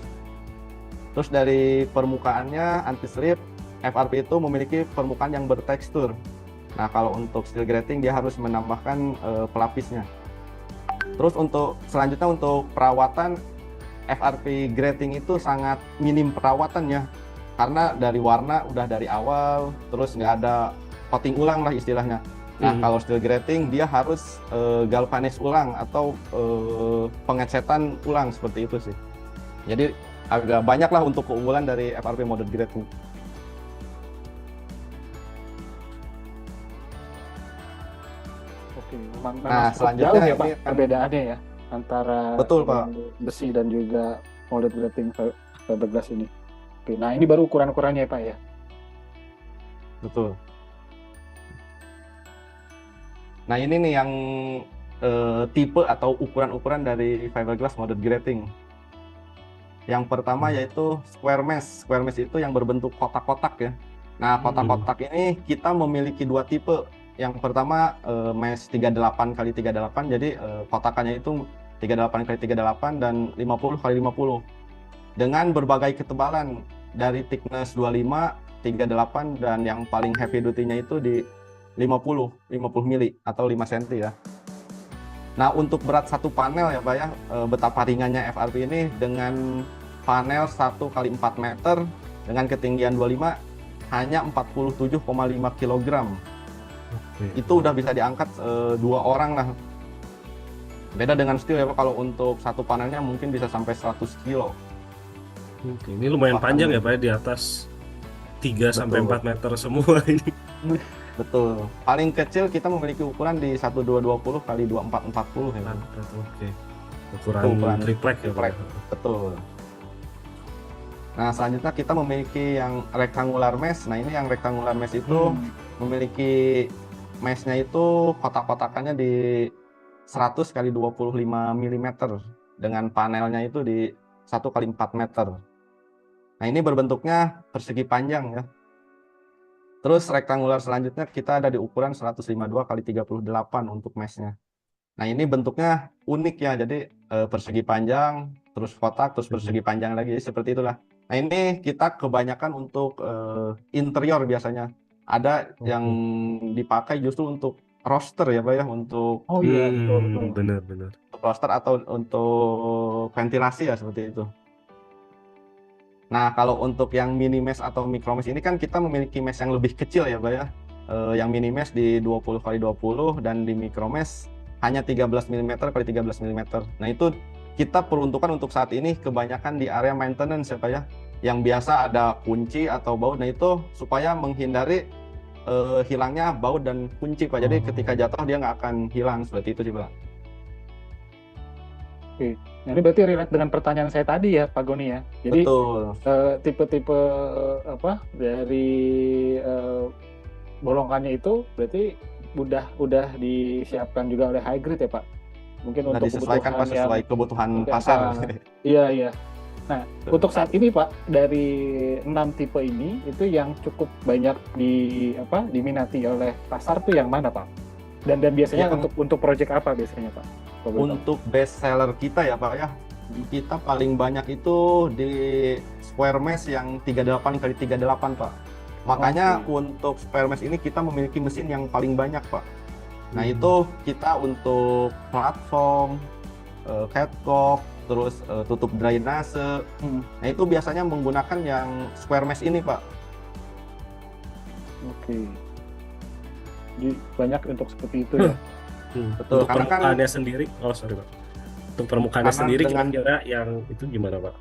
Terus dari permukaannya anti-slip, FRP itu memiliki permukaan yang bertekstur. Nah kalau untuk steel grating dia harus menambahkan pelapisnya. Terus untuk selanjutnya untuk perawatan, FRP grating itu sangat minim perawatannya, karena dari warna udah dari awal, terus nggak ada coating ulang lah istilahnya. Nah kalau steel grating dia harus galvanize ulang atau pengecetan ulang seperti itu sih. Jadi agak banyak lah untuk keunggulan dari FRP molded grating. Oke, nah selanjutnya jauh ya Pak perbedaannya ya antara betul Pak besi dan juga molded grating fiberglass ini. Oke, nah ini baru ukuran-ukurannya ya Pak ya. Betul. Nah ini nih yang tipe atau ukuran-ukuran dari fiberglass molded grating. Yang pertama yaitu square mesh. Square mesh itu yang berbentuk kotak-kotak ya. Nah kotak-kotak ini kita memiliki dua tipe. Yang pertama mesh 38x38, jadi kotakannya itu 38x38 dan 50x50 dengan berbagai ketebalan dari thickness 25, 38 dan yang paling heavy duty-nya itu di 50 mili atau 5 cm ya. Nah untuk berat satu panel ya Pak ya, betapa ringannya FRP ini dengan panel 1x4 meter dengan ketinggian 25 hanya 47,5 kg. Itu udah bisa diangkat 2 orang lah. Beda dengan steel ya Pak, kalau untuk satu panelnya mungkin bisa sampai 100 kilo. Oke, ini lumayan panjang ya Pak, di atas 3-4 meter semua ini. Betul. Paling kecil kita memiliki ukuran di 1220 x 2440 ya. Oke. Ukuran triplek ya Pak. Betul. Nah, selanjutnya kita memiliki yang rectangular mesh. Nah, ini yang rectangular mesh itu memiliki meshnya itu kotak-kotakannya di 100 kali 25 mm dengan panelnya itu di 1 kali 4 meter. Nah, ini berbentuknya persegi panjang ya. Terus rektangular selanjutnya kita ada di ukuran 152 kali 38 untuk meshnya. Nah, ini bentuknya unik ya. Jadi persegi panjang, terus kotak, terus persegi panjang lagi, seperti itulah. Nah, ini kita kebanyakan untuk interior biasanya. Ada yang dipakai justru untuk roster ya Pak ya, untuk Oh iya, betul. Benar-benar. roster atau untuk ventilasi ya, seperti itu. Nah, kalau untuk yang mini mesh atau micro mesh ini kan kita memiliki mesh yang lebih kecil ya Pak ya. Yang mini mesh di 20 kali 20 dan di micro mesh hanya 13 mm kali 13 mm. Nah, itu kita peruntukan untuk saat ini kebanyakan di area maintenance ya Pak ya. Yang biasa ada kunci atau baut. Nah, itu supaya menghindari hilangnya baut dan kunci Pak. Jadi ketika jatuh dia nggak akan hilang, seperti itu sih Pak. Oke. Nah, ini berarti relate dengan pertanyaan saya tadi ya Pak Goni ya. Jadi Betul. tipe-tipe apa dari bolongannya itu berarti udah disiapkan juga oleh high grade ya Pak. Mungkin Nah, untuk disesuaikan Pak kebutuhan sesuai yang kebutuhan mungkin, pasar. iya. Nah, untuk saat ini Pak, dari 6 tipe ini itu yang cukup banyak diminati oleh pasar tuh yang mana Pak? Dan biasanya untuk project apa biasanya Pak? Untuk best seller kita ya Pak ya, kita paling banyak itu di square mesh yang 38 kali 38 Pak. Makanya untuk square mesh ini kita memiliki mesin yang paling banyak Pak. Nah, itu kita untuk platform, catwalk, terus tutup drainase. Nah, itu biasanya menggunakan yang square mesh ini Pak. Oke. Jadi banyak untuk seperti itu ya. Betul. Untuk permukaannya sendiri, sorry Pak. Untuk permukaannya sendiri kira-kira yang itu gimana Pak?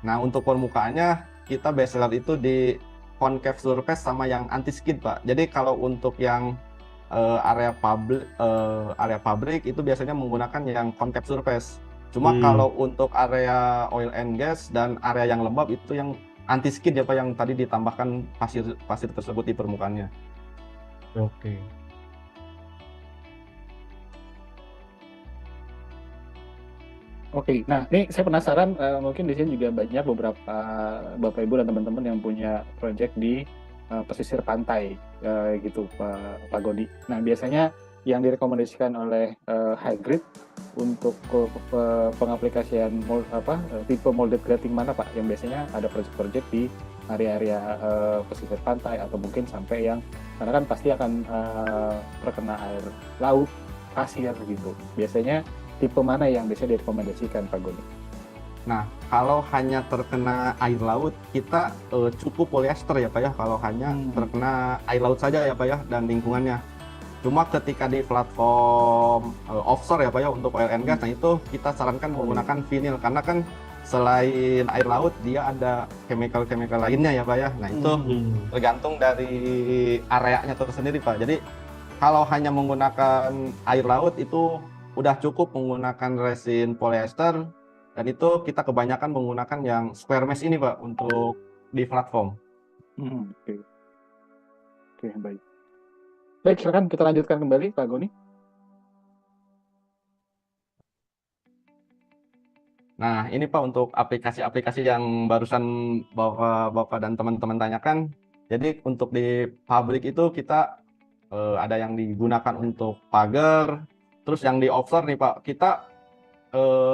Nah, untuk permukaannya kita best seller itu di concave surface sama yang anti skid Pak. Jadi kalau untuk yang area pabrik itu biasanya menggunakan yang concave surface. Cuma kalau untuk area oil and gas dan area yang lembab itu yang anti skid ya Pak, yang tadi ditambahkan pasir tersebut di permukaannya. Oke. Oke, nah ini saya penasaran, mungkin di sini juga banyak beberapa Bapak Ibu dan teman-teman yang punya project di pesisir pantai gitu Pak Godi. Nah, biasanya yang direkomendasikan oleh high grade untuk pengaplikasian tipe molded grating mana Pak? Yang biasanya ada project-project di area-area pesisir pantai atau mungkin sampai yang karena kan pasti akan terkena air laut, pasir gitu. Biasanya tipe mana yang biasanya direkomendasikan Pak Goni? Nah, kalau hanya terkena air laut, kita cukup polyester ya Pak ya, kalau hanya terkena air laut saja ya Pak ya, dan lingkungannya. Cuma ketika di platform offshore ya Pak ya, untuk oil and gas, nah itu kita sarankan menggunakan vinyl, karena kan selain air laut, dia ada chemical-chemical lainnya ya Pak ya. Nah, itu tergantung dari areanya tersendiri Pak. Jadi, kalau hanya menggunakan air laut itu udah cukup menggunakan resin polyester, dan itu kita kebanyakan menggunakan yang square mesh ini Pak untuk di platform. Oke, baik. Baik, silakan kita lanjutkan kembali Pak Goni. Nah, ini Pak untuk aplikasi-aplikasi yang barusan Bapak dan teman-teman tanyakan. Jadi untuk di pabrik itu kita ada yang digunakan untuk pagar. Terus yang di offshore nih Pak, kita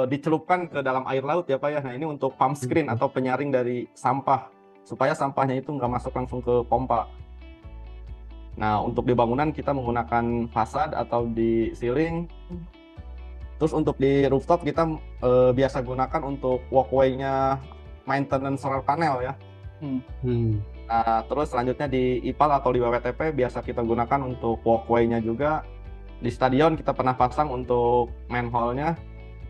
dicelupkan ke dalam air laut ya Pak ya. Nah, ini untuk pump screen atau penyaring dari sampah, supaya sampahnya itu nggak masuk langsung ke pompa. Nah, untuk di bangunan kita menggunakan fasad atau di ceiling. Terus untuk di rooftop kita biasa gunakan untuk walkway-nya maintenance solar panel ya. Nah, terus selanjutnya di IPAL atau di WWTP biasa kita gunakan untuk walkway-nya juga. Di stadion kita pernah pasang untuk manhole-nya,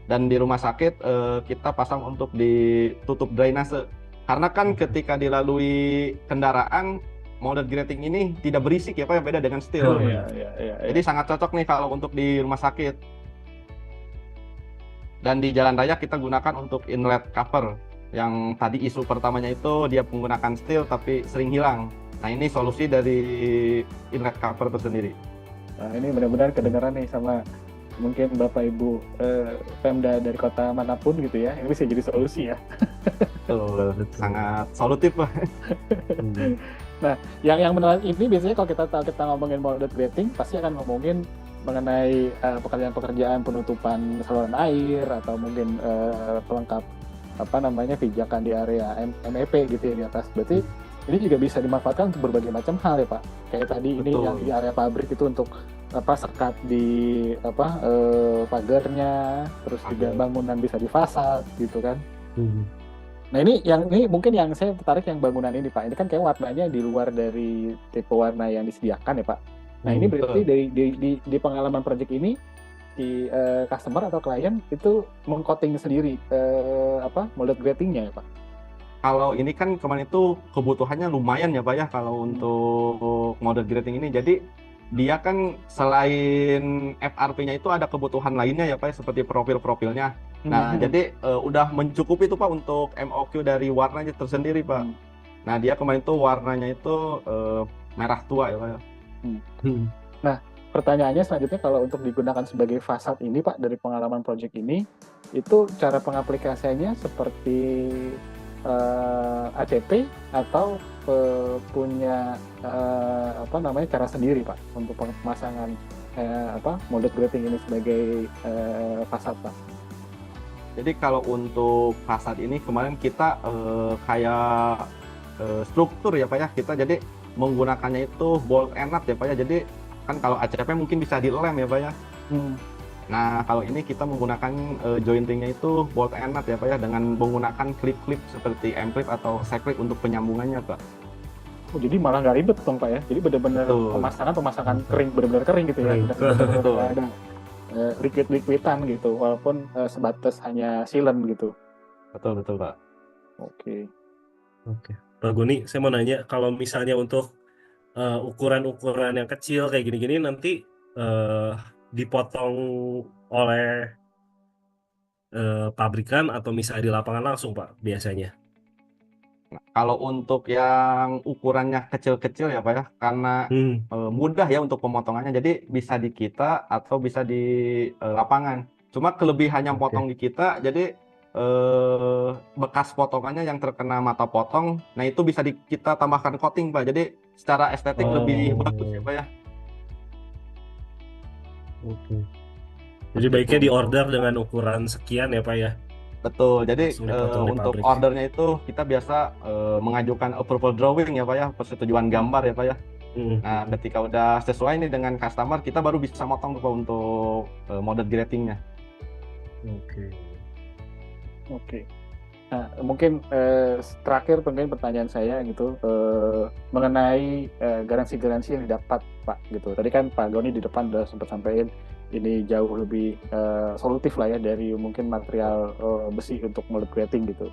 dan di rumah sakit kita pasang untuk ditutup drainase. Karena kan ketika dilalui kendaraan, molded grating ini tidak berisik ya Pak, yang beda dengan steel. Jadi sangat cocok nih kalau untuk di rumah sakit. Dan di jalan raya kita gunakan untuk inlet cover. Yang tadi isu pertamanya itu dia menggunakan steel tapi sering hilang. Nah, ini solusi dari inlet cover itu sendiri. Nah, ini benar-benar kedengaran nih sama mungkin Bapak Ibu Pemda dari kota manapun gitu ya, ini bisa jadi solusi ya. Betul, sangat solutif Pak. Nah, yang menarik ini biasanya kalau kita ngomongin molded grading pasti akan ngomongin mengenai pekerjaan-pekerjaan penutupan saluran air atau mungkin pelengkap pijakan di area MEP gitu ya di atas. Berarti ini juga bisa dimanfaatkan untuk berbagai macam hal ya Pak. Kayak tadi ini yang di area pabrik itu untuk sekat di pagarnya, terus juga bangunan bisa di fasad gitu kan. Nah ini mungkin yang saya tertarik yang bangunan ini Pak. Ini kan kayak warnanya di luar dari tipe warna yang disediakan ya Pak. Nah ini berarti di pengalaman project ini di customer atau klien itu mengcoating sendiri molded gradingnya ya Pak. Kalau ini kan kemarin itu kebutuhannya lumayan ya Pak ya kalau untuk molded grading ini. Jadi dia kan selain FRP-nya itu ada kebutuhan lainnya ya Pak seperti profil-profilnya. Nah jadi udah mencukupi itu Pak untuk MOQ dari warnanya tersendiri Pak. Nah dia kemarin itu warnanya itu merah tua ya Pak ya. Nah pertanyaannya selanjutnya kalau untuk digunakan sebagai fasad ini Pak dari pengalaman project ini itu cara pengaplikasiannya seperti ACP atau punya cara sendiri Pak untuk pemasangan molded grading ini sebagai fasad Pak. Jadi kalau untuk fasad ini kemarin kita kayak struktur ya Pak ya, kita jadi menggunakannya itu bolt and nut ya Pak ya. Jadi kan kalau ACP mungkin bisa dilem ya Pak ya. Nah kalau ini kita menggunakan jointingnya itu bolt and nut ya Pak ya, dengan menggunakan klip-klip seperti M-clip atau C-clip untuk penyambungannya Pak. Oh, jadi malah nggak ribet dong Pak ya. Jadi benar-benar pemasangan kering, benar-benar kering gitu ya. Betul. Ada liquid-liquidan gitu, walaupun sebatas hanya sealant gitu. Betul Pak. Oke. Pak Goni, saya mau nanya kalau misalnya untuk ukuran-ukuran yang kecil kayak gini-gini nanti dipotong oleh pabrikan atau misalnya di lapangan langsung Pak biasanya? Nah, kalau untuk yang ukurannya kecil-kecil ya Pak ya, karena mudah ya untuk pemotongannya, jadi bisa di kita atau bisa di lapangan. Cuma kelebihannya potong di kita, jadi bekas potongannya yang terkena mata potong, nah itu bisa kita tambahkan coating Pak. Jadi secara estetik lebih bagus ya Pak ya. Jadi baiknya di order dengan ukuran sekian ya Pak ya. Betul, jadi untuk ordernya itu kita biasa mengajukan approval drawing ya Pak ya, persetujuan gambar ya Pak ya. Nah ketika udah sesuai nih dengan customer, kita baru bisa motong Pak untuk molded gradingnya. Oke. Nah mungkin terakhir pengen pertanyaan saya gitu mengenai garansi-garansi yang didapat Pak gitu. Tadi kan Pak Goni di depan udah sempat sampaikan ini jauh lebih solutif lah ya dari mungkin material besi untuk molded grading gitu.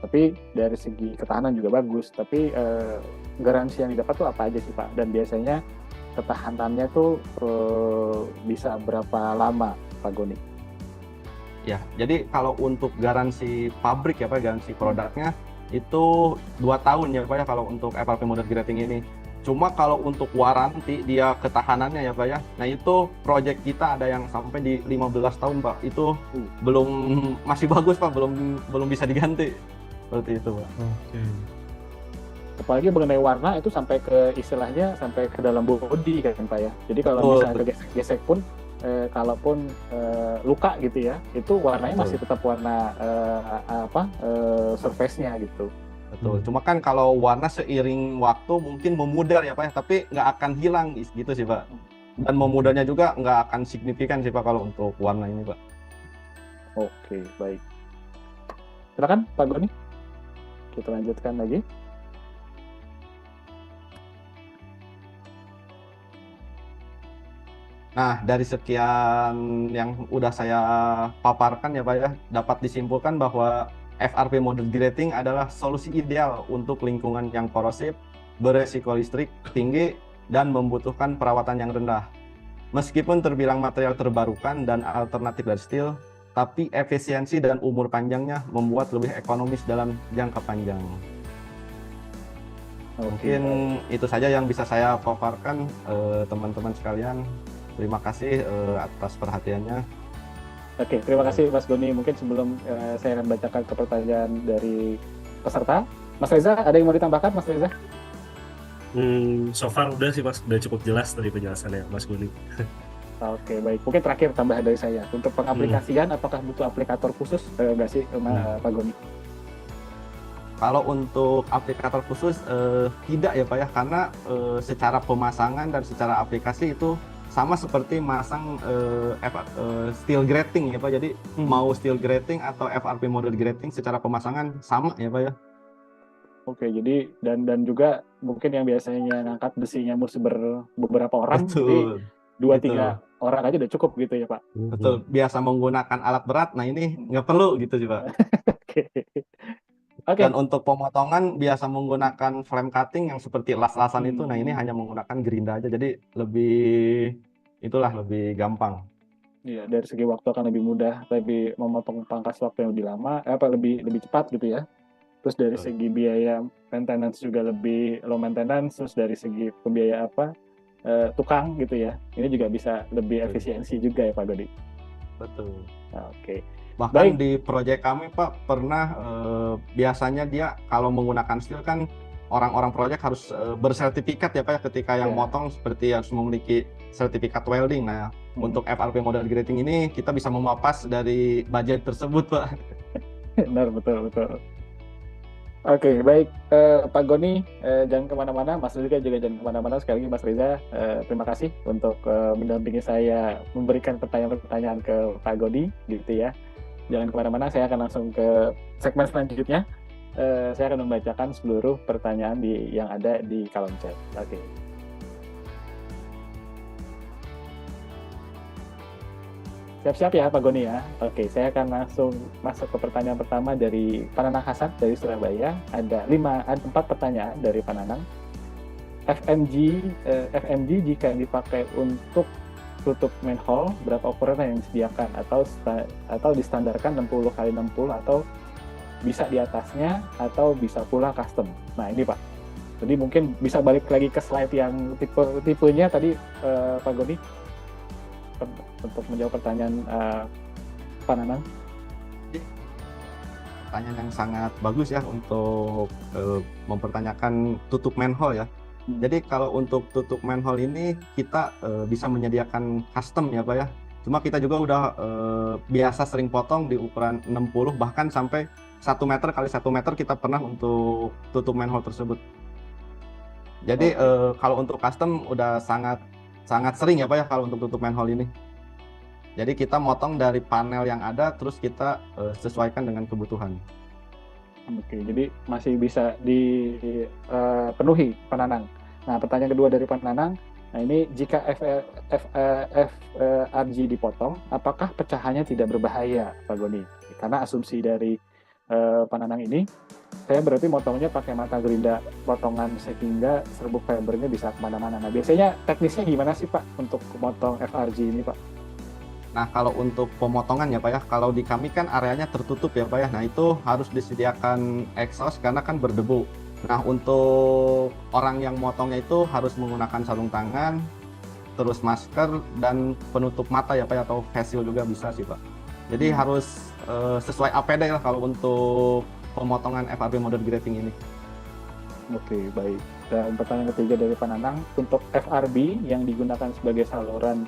Tapi dari segi ketahanan juga bagus. Tapi garansi yang didapat tuh apa aja sih Pak? Dan biasanya ketahanannya tuh bisa berapa lama Pak Goni? Ya, jadi kalau untuk garansi pabrik ya Pak, garansi produknya itu 2 tahun ya Pak ya kalau untuk FRP molded grading ini. Cuma kalau untuk waranti dia ketahanannya ya Pak ya, nah itu project kita ada yang sampai di 15 tahun Pak. Itu masih bagus Pak, belum bisa diganti. Seperti itu Pak. Apalagi mengenai warna itu sampai ke istilahnya sampai ke dalam body kan Pak ya. Jadi kalau misalnya gesek pun kalaupun luka gitu ya, itu warnanya masih tetap warna surface-nya gitu. Betul. Cuma kan kalau warna seiring waktu mungkin memudar ya Pak ya, tapi nggak akan hilang gitu sih Pak. Dan memudarnya juga nggak akan signifikan sih Pak kalau untuk warna ini Pak. Oke, baik. Silakan Pak Goni. Kita lanjutkan lagi. Nah, dari sekian yang udah saya paparkan ya Pak ya, dapat disimpulkan bahwa FRP molded grading adalah solusi ideal untuk lingkungan yang korosif, beresiko listrik tinggi, dan membutuhkan perawatan yang rendah. Meskipun terbilang material terbarukan dan alternatif dari steel, tapi efisiensi dan umur panjangnya membuat lebih ekonomis dalam jangka panjang. Mungkin itu saja yang bisa saya paparkan teman-teman sekalian. Terima kasih atas perhatiannya. Oke, terima kasih Mas Goni. Mungkin sebelum saya akan bacakan ke pertanyaan dari peserta, Mas Reza, ada yang mau ditambahkan, Mas Reza? So far udah sih Mas, udah cukup jelas tadi penjelasannya Mas Goni. Oke, baik. Mungkin terakhir tambahan dari saya. Untuk pengaplikasian, apakah butuh aplikator khusus? Nggak sih, Pak Goni? Kalau untuk aplikator khusus tidak ya Pak ya, karena secara pemasangan dan secara aplikasi itu sama seperti masang steel grating ya Pak. Jadi mau steel grating atau FRP model grating secara pemasangan sama ya Pak ya. Oke, jadi dan juga mungkin yang biasanya ngangkat besinya mesti beberapa orang, jadi 2-3 orang aja udah cukup gitu ya Pak. Betul, biasa menggunakan alat berat, nah ini nggak perlu gitu sih Pak. Oke. Dan untuk pemotongan biasa menggunakan flame cutting yang seperti las-lasan itu, nah ini hanya menggunakan gerinda aja, jadi lebih gampang. Iya, dari segi waktu akan lebih mudah, lebih memotong pangkas waktu yang lebih lama, lebih cepat gitu ya. Terus dari segi biaya maintenance juga lebih low maintenance, terus dari segi pembiaya tukang gitu ya, ini juga bisa lebih efisiensi juga ya Pak Godi. Betul. Oke. Bahkan di proyek kami Pak pernah biasanya dia kalau menggunakan steel kan orang-orang proyek harus bersertifikat ya Pak ya, ketika yang motong seperti harus memiliki sertifikat welding. Nah untuk FRP model grating ini kita bisa memapas dari budget tersebut Pak. Benar, betul. Oke, baik Pak Goni, jangan kemana-mana, Mas Reza juga jangan kemana-mana. Sekali lagi Mas Reza, terima kasih untuk mendampingi saya memberikan pertanyaan-pertanyaan ke Pak Goni gitu ya. Jangan kemana-mana, saya akan langsung ke segmen selanjutnya. Saya akan membacakan seluruh pertanyaan yang ada di kolom chat. Oke. Siap-siap ya Pak Goni ya. Oke, saya akan langsung masuk ke pertanyaan pertama dari Pananang Hasan dari Surabaya. Ada 4 pertanyaan dari Pananang. FMG jika dipakai untuk tutup manhole, berapa ukuran yang disediakan atau distandarkan 60x60 atau bisa di atasnya atau bisa pula custom. Nah ini Pak. Jadi mungkin bisa balik lagi ke slide yang tipenya tadi Pak Goni untuk menjawab pertanyaan Pananang. Pertanyaan yang sangat bagus ya untuk mempertanyakan tutup manhole ya. Jadi kalau untuk tutup manhole ini kita bisa menyediakan custom ya Pak ya. Cuma kita juga udah biasa sering potong di ukuran 60 bahkan sampai 1 meter kali 1 meter kita pernah untuk tutup manhole tersebut. Jadi kalau untuk custom udah sangat sering ya Pak ya kalau untuk tutup manhole ini. Jadi kita motong dari panel yang ada terus kita sesuaikan dengan kebutuhan. Oke, jadi masih bisa dipenuhi Pananang. Nah, pertanyaan kedua dari Pananang, nah ini jika FRG dipotong, apakah pecahannya tidak berbahaya, Pak Goni? Karena asumsi dari Pananang ini, saya berarti motongnya pakai mata gerinda potongan sehingga serbuk fibernya bisa kemana-mana. Nah, biasanya teknisnya gimana sih Pak untuk memotong FRG ini Pak? Nah kalau untuk pemotongan ya Pak ya, kalau di kami kan areanya tertutup ya Pak ya, nah itu harus disediakan exhaust karena kan berdebu. Nah untuk orang yang motongnya itu harus menggunakan sarung tangan, terus masker dan penutup mata ya Pak ya, atau face shield juga bisa sih Pak. Jadi harus sesuai APD lah kalau untuk pemotongan FRP model grating ini. Oke, baik. Dan pertanyaan ketiga dari Pananang, untuk FRB yang digunakan sebagai saluran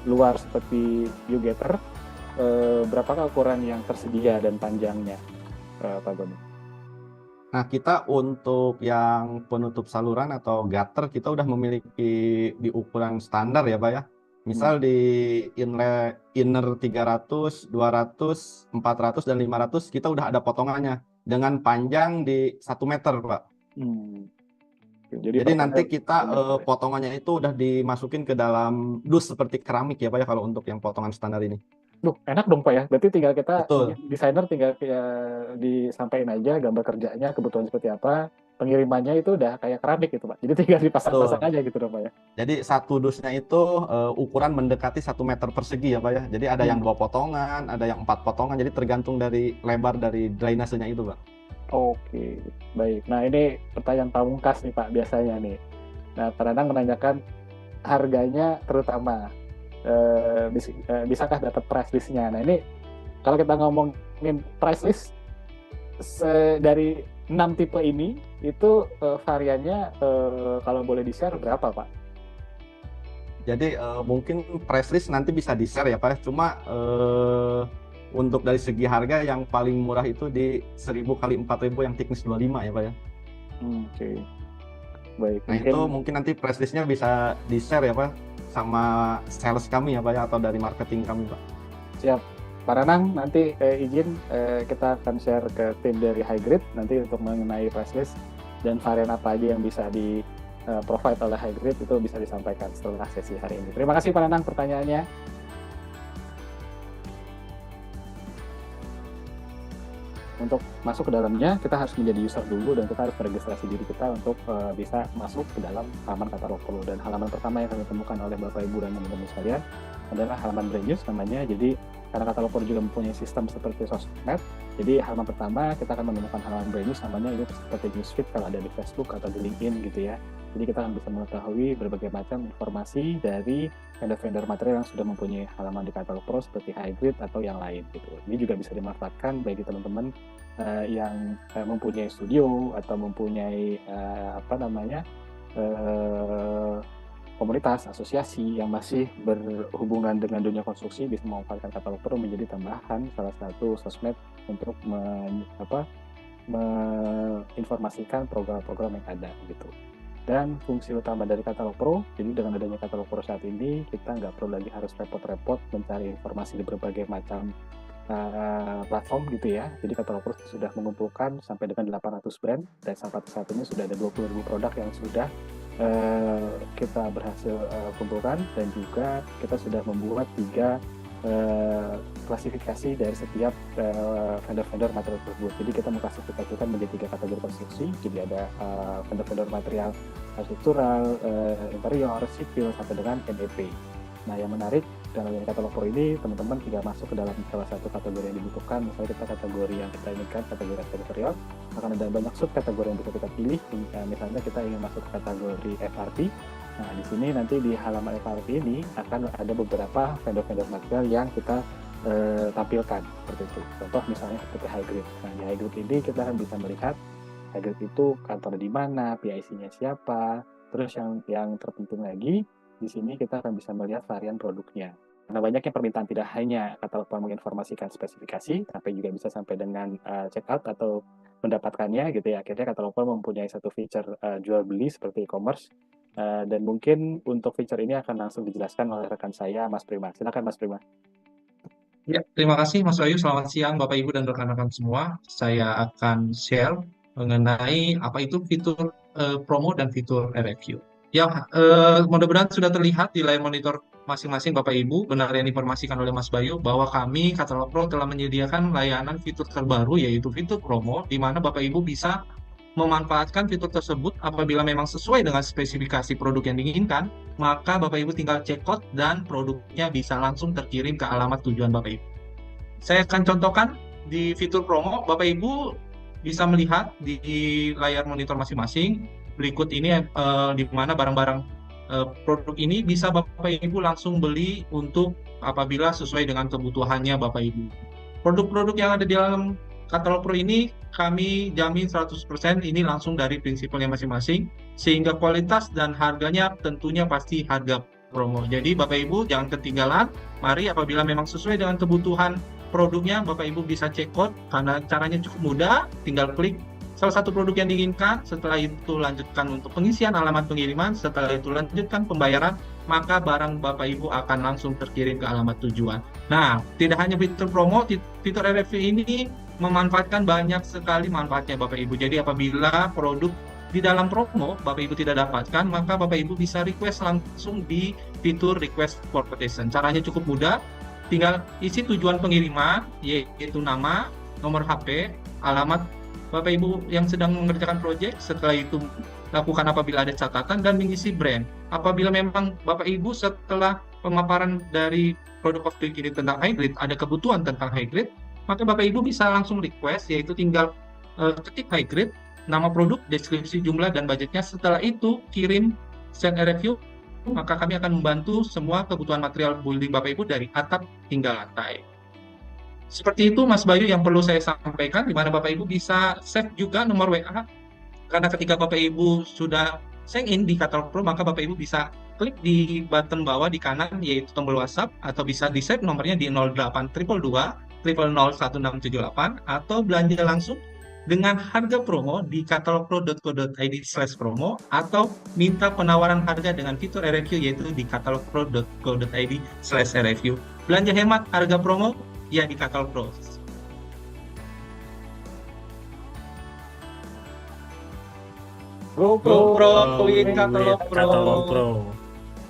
luar seperti U-Getter, berapakah ukuran yang tersedia dan panjangnya, Pak Goni? Nah kita untuk yang penutup saluran atau gutter kita udah memiliki di ukuran standar ya Pak ya. Misal di inner 300, 200, 400, dan 500 kita udah ada potongannya dengan panjang di 1 meter Pak. Jadi nanti kita potongannya itu udah dimasukin ke dalam dus seperti keramik ya Pak ya kalau untuk yang potongan standar ini. Enak dong Pak ya. Berarti tinggal kita desainer tinggal disampaikan aja gambar kerjanya, kebutuhan seperti apa, pengirimannya itu udah kayak keramik gitu Pak. Jadi tinggal dipasang-pasang aja gitu dong Pak ya. Jadi satu dusnya itu ukuran mendekati 1 meter persegi ya Pak ya. Jadi ada yang 2 potongan, ada yang 4 potongan. Jadi tergantung dari lebar dari drainasenya itu Pak. Oke, baik. Nah ini pertanyaan pamungkas nih Pak biasanya nih. Nah Pananang menanyakan harganya terutama bisakah dapat price list-nya? Nah ini kalau kita ngomongin price list dari 6 tipe ini itu variannya kalau boleh di-share berapa Pak? Jadi mungkin price list nanti bisa di-share ya Pak. Cuma untuk dari segi harga yang paling murah itu di 1000 kali 4000 yang thickness 25 ya Pak ya. Oke. Baik. Nah itu mungkin nanti price list-nya bisa di-share ya Pak sama sales kami ya Pak ya, atau dari marketing kami Pak. Siap. Pak Ranang nanti izin kita akan share ke tim dari Hybrid nanti untuk mengenai price list dan varian apa aja yang bisa di provide oleh Hybrid itu bisa disampaikan setelah sesi hari ini. Terima kasih Pak Ranang pertanyaannya. Untuk masuk ke dalamnya kita harus menjadi user dulu dan kita harus meregistrasi diri kita untuk bisa masuk ke dalam halaman Katalog Pro. Dan halaman pertama yang kami temukan oleh Bapak Ibu dan teman-teman sekalian adalah halaman Brand News namanya. Jadi karena Katalog Pro juga mempunyai sistem seperti sosmed, jadi halaman pertama kita akan menemukan halaman Brand News namanya, itu seperti newsfeed kalau ada di Facebook atau di LinkedIn gitu ya. Jadi kita akan bisa mengetahui berbagai macam informasi dari vendor-vendor material yang sudah mempunyai halaman di Katalog Pro seperti Hybrid atau yang lain gitu. Ini juga bisa dimanfaatkan bagi teman-teman yang mempunyai studio atau mempunyai komunitas, asosiasi yang masih berhubungan dengan dunia konstruksi bisa memanfaatkan Katalog Pro menjadi tambahan salah satu sosmed untuk menginformasikan program-program yang ada gitu. Dan fungsi utama dari Katalog Pro, jadi dengan adanya Katalog Pro saat ini kita nggak perlu lagi harus repot-repot mencari informasi di berbagai macam platform gitu ya. Jadi Katalog Pro sudah mengumpulkan sampai dengan 800 brand dan sampai saat ini sudah ada 20.000 produk yang sudah kita berhasil kumpulkan, dan juga kita sudah membuat 3 klasifikasi dari setiap vendor-vendor material tersebut. Jadi kita mengklasifikasikan menjadi 3 kategori konstruksi. Jadi ada vendor-vendor material struktural, interior, sipil, sampai dengan MEP. Nah yang menarik dalam Katalog Pro ini, teman-teman tidak masuk ke dalam salah satu kategori yang dibutuhkan. Misalnya kita kategori yang kita inginkan, kategori editorial, akan ada banyak subkategori yang bisa kita pilih. Misalnya kita ingin masuk ke kategori FRP. Nah, di sini nanti di halaman FRP ini akan ada beberapa vendor-vendor material yang kita tampilkan seperti itu. Contoh misalnya seperti Hybrid. Nah, di Hybrid ini kita akan bisa melihat Hybrid itu kantor di mana, PIC-nya siapa. Terus yang terpenting lagi, di sini kita akan bisa melihat varian produknya. Karena banyaknya permintaan, tidak hanya Katalog Pro menginformasikan spesifikasi, tapi juga bisa sampai dengan checkout atau mendapatkannya gitu ya. Akhirnya Katalog Pro mempunyai satu feature jual beli seperti e-commerce. Dan mungkin untuk feature ini akan langsung dijelaskan oleh rekan saya, Mas Prima. Silakan Mas Prima. Ya, terima kasih Mas Wahyu. Selamat siang Bapak Ibu dan rekan-rekan semua. Saya akan share mengenai apa itu fitur promo dan fitur RFQ. Ya, mudah-mudahan sudah terlihat di layar monitor masing-masing Bapak Ibu. Benar yang diinformasikan oleh Mas Bayu bahwa kami Katalog Pro telah menyediakan layanan fitur terbaru, yaitu fitur promo, di mana Bapak Ibu bisa memanfaatkan fitur tersebut apabila memang sesuai dengan spesifikasi produk yang diinginkan, maka Bapak Ibu tinggal cekot dan produknya bisa langsung terkirim ke alamat tujuan Bapak Ibu. Saya akan contohkan di fitur promo. Bapak Ibu bisa melihat di layar monitor masing-masing. Berikut ini di mana barang-barang produk ini bisa Bapak Ibu langsung beli untuk apabila sesuai dengan kebutuhannya Bapak Ibu. Produk-produk yang ada di dalam Katalog Pro ini kami jamin 100% ini langsung dari prinsipalnya masing-masing, sehingga kualitas dan harganya tentunya pasti harga promo. Jadi Bapak Ibu jangan ketinggalan, mari apabila memang sesuai dengan kebutuhan produknya, Bapak Ibu bisa cekot, karena caranya cukup mudah, tinggal klik salah satu produk yang diinginkan, setelah itu lanjutkan untuk pengisian alamat pengiriman, setelah itu lanjutkan pembayaran, maka barang Bapak Ibu akan langsung terkirim ke alamat tujuan. Nah, tidak hanya fitur promo, fitur RFQ ini memanfaatkan banyak sekali manfaatnya Bapak Ibu. Jadi apabila produk di dalam promo Bapak Ibu tidak dapatkan, maka Bapak Ibu bisa request langsung di fitur request for quotation. Caranya cukup mudah, tinggal isi tujuan pengiriman, yaitu nama, nomor HP, alamat Bapak Ibu yang sedang mengerjakan proyek. Setelah itu lakukan apabila ada catatan dan mengisi brand. Apabila memang Bapak Ibu setelah pemaparan dari produk of the week ini tentang hybrid, ada kebutuhan tentang hybrid, maka Bapak Ibu bisa langsung request, yaitu tinggal ketik hybrid, nama produk, deskripsi jumlah dan budgetnya. Setelah itu kirim send RFQ maka kami akan membantu semua kebutuhan material building Bapak Ibu dari atap hingga lantai. Seperti itu Mas Bayu yang perlu saya sampaikan, di mana Bapak Ibu bisa save juga nomor WA, karena ketika Bapak Ibu sudah sign in di Katalog Pro, maka Bapak Ibu bisa klik di button bawah di kanan, yaitu tombol WhatsApp, atau bisa di save nomornya di 0822 000 1678, atau belanja langsung dengan harga promo di katalogpro.co.id/promo, atau minta penawaran harga dengan fitur RFQ, yaitu di katalogpro.co.id/RFQ. Belanja hemat harga promo ya di Katalog Pro. GoPro with Katalog Katalog Pro. Pro.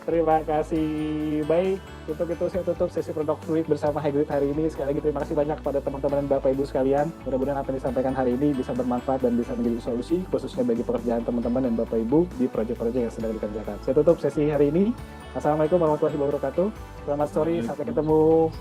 Terima kasih. Baik, untuk itu saya tutup sesi Produk Fluid bersama Hybrid hari ini. Sekali lagi terima kasih banyak kepada teman-teman dan Bapak Ibu sekalian. Mudah-mudahan apa yang disampaikan hari ini bisa bermanfaat dan bisa menjadi solusi, khususnya bagi pekerjaan teman-teman dan Bapak Ibu di proyek-proyek yang sedang dikerjakan. Saya tutup sesi hari ini. Assalamualaikum warahmatullahi wabarakatuh. Selamat sore, sampai ketemu.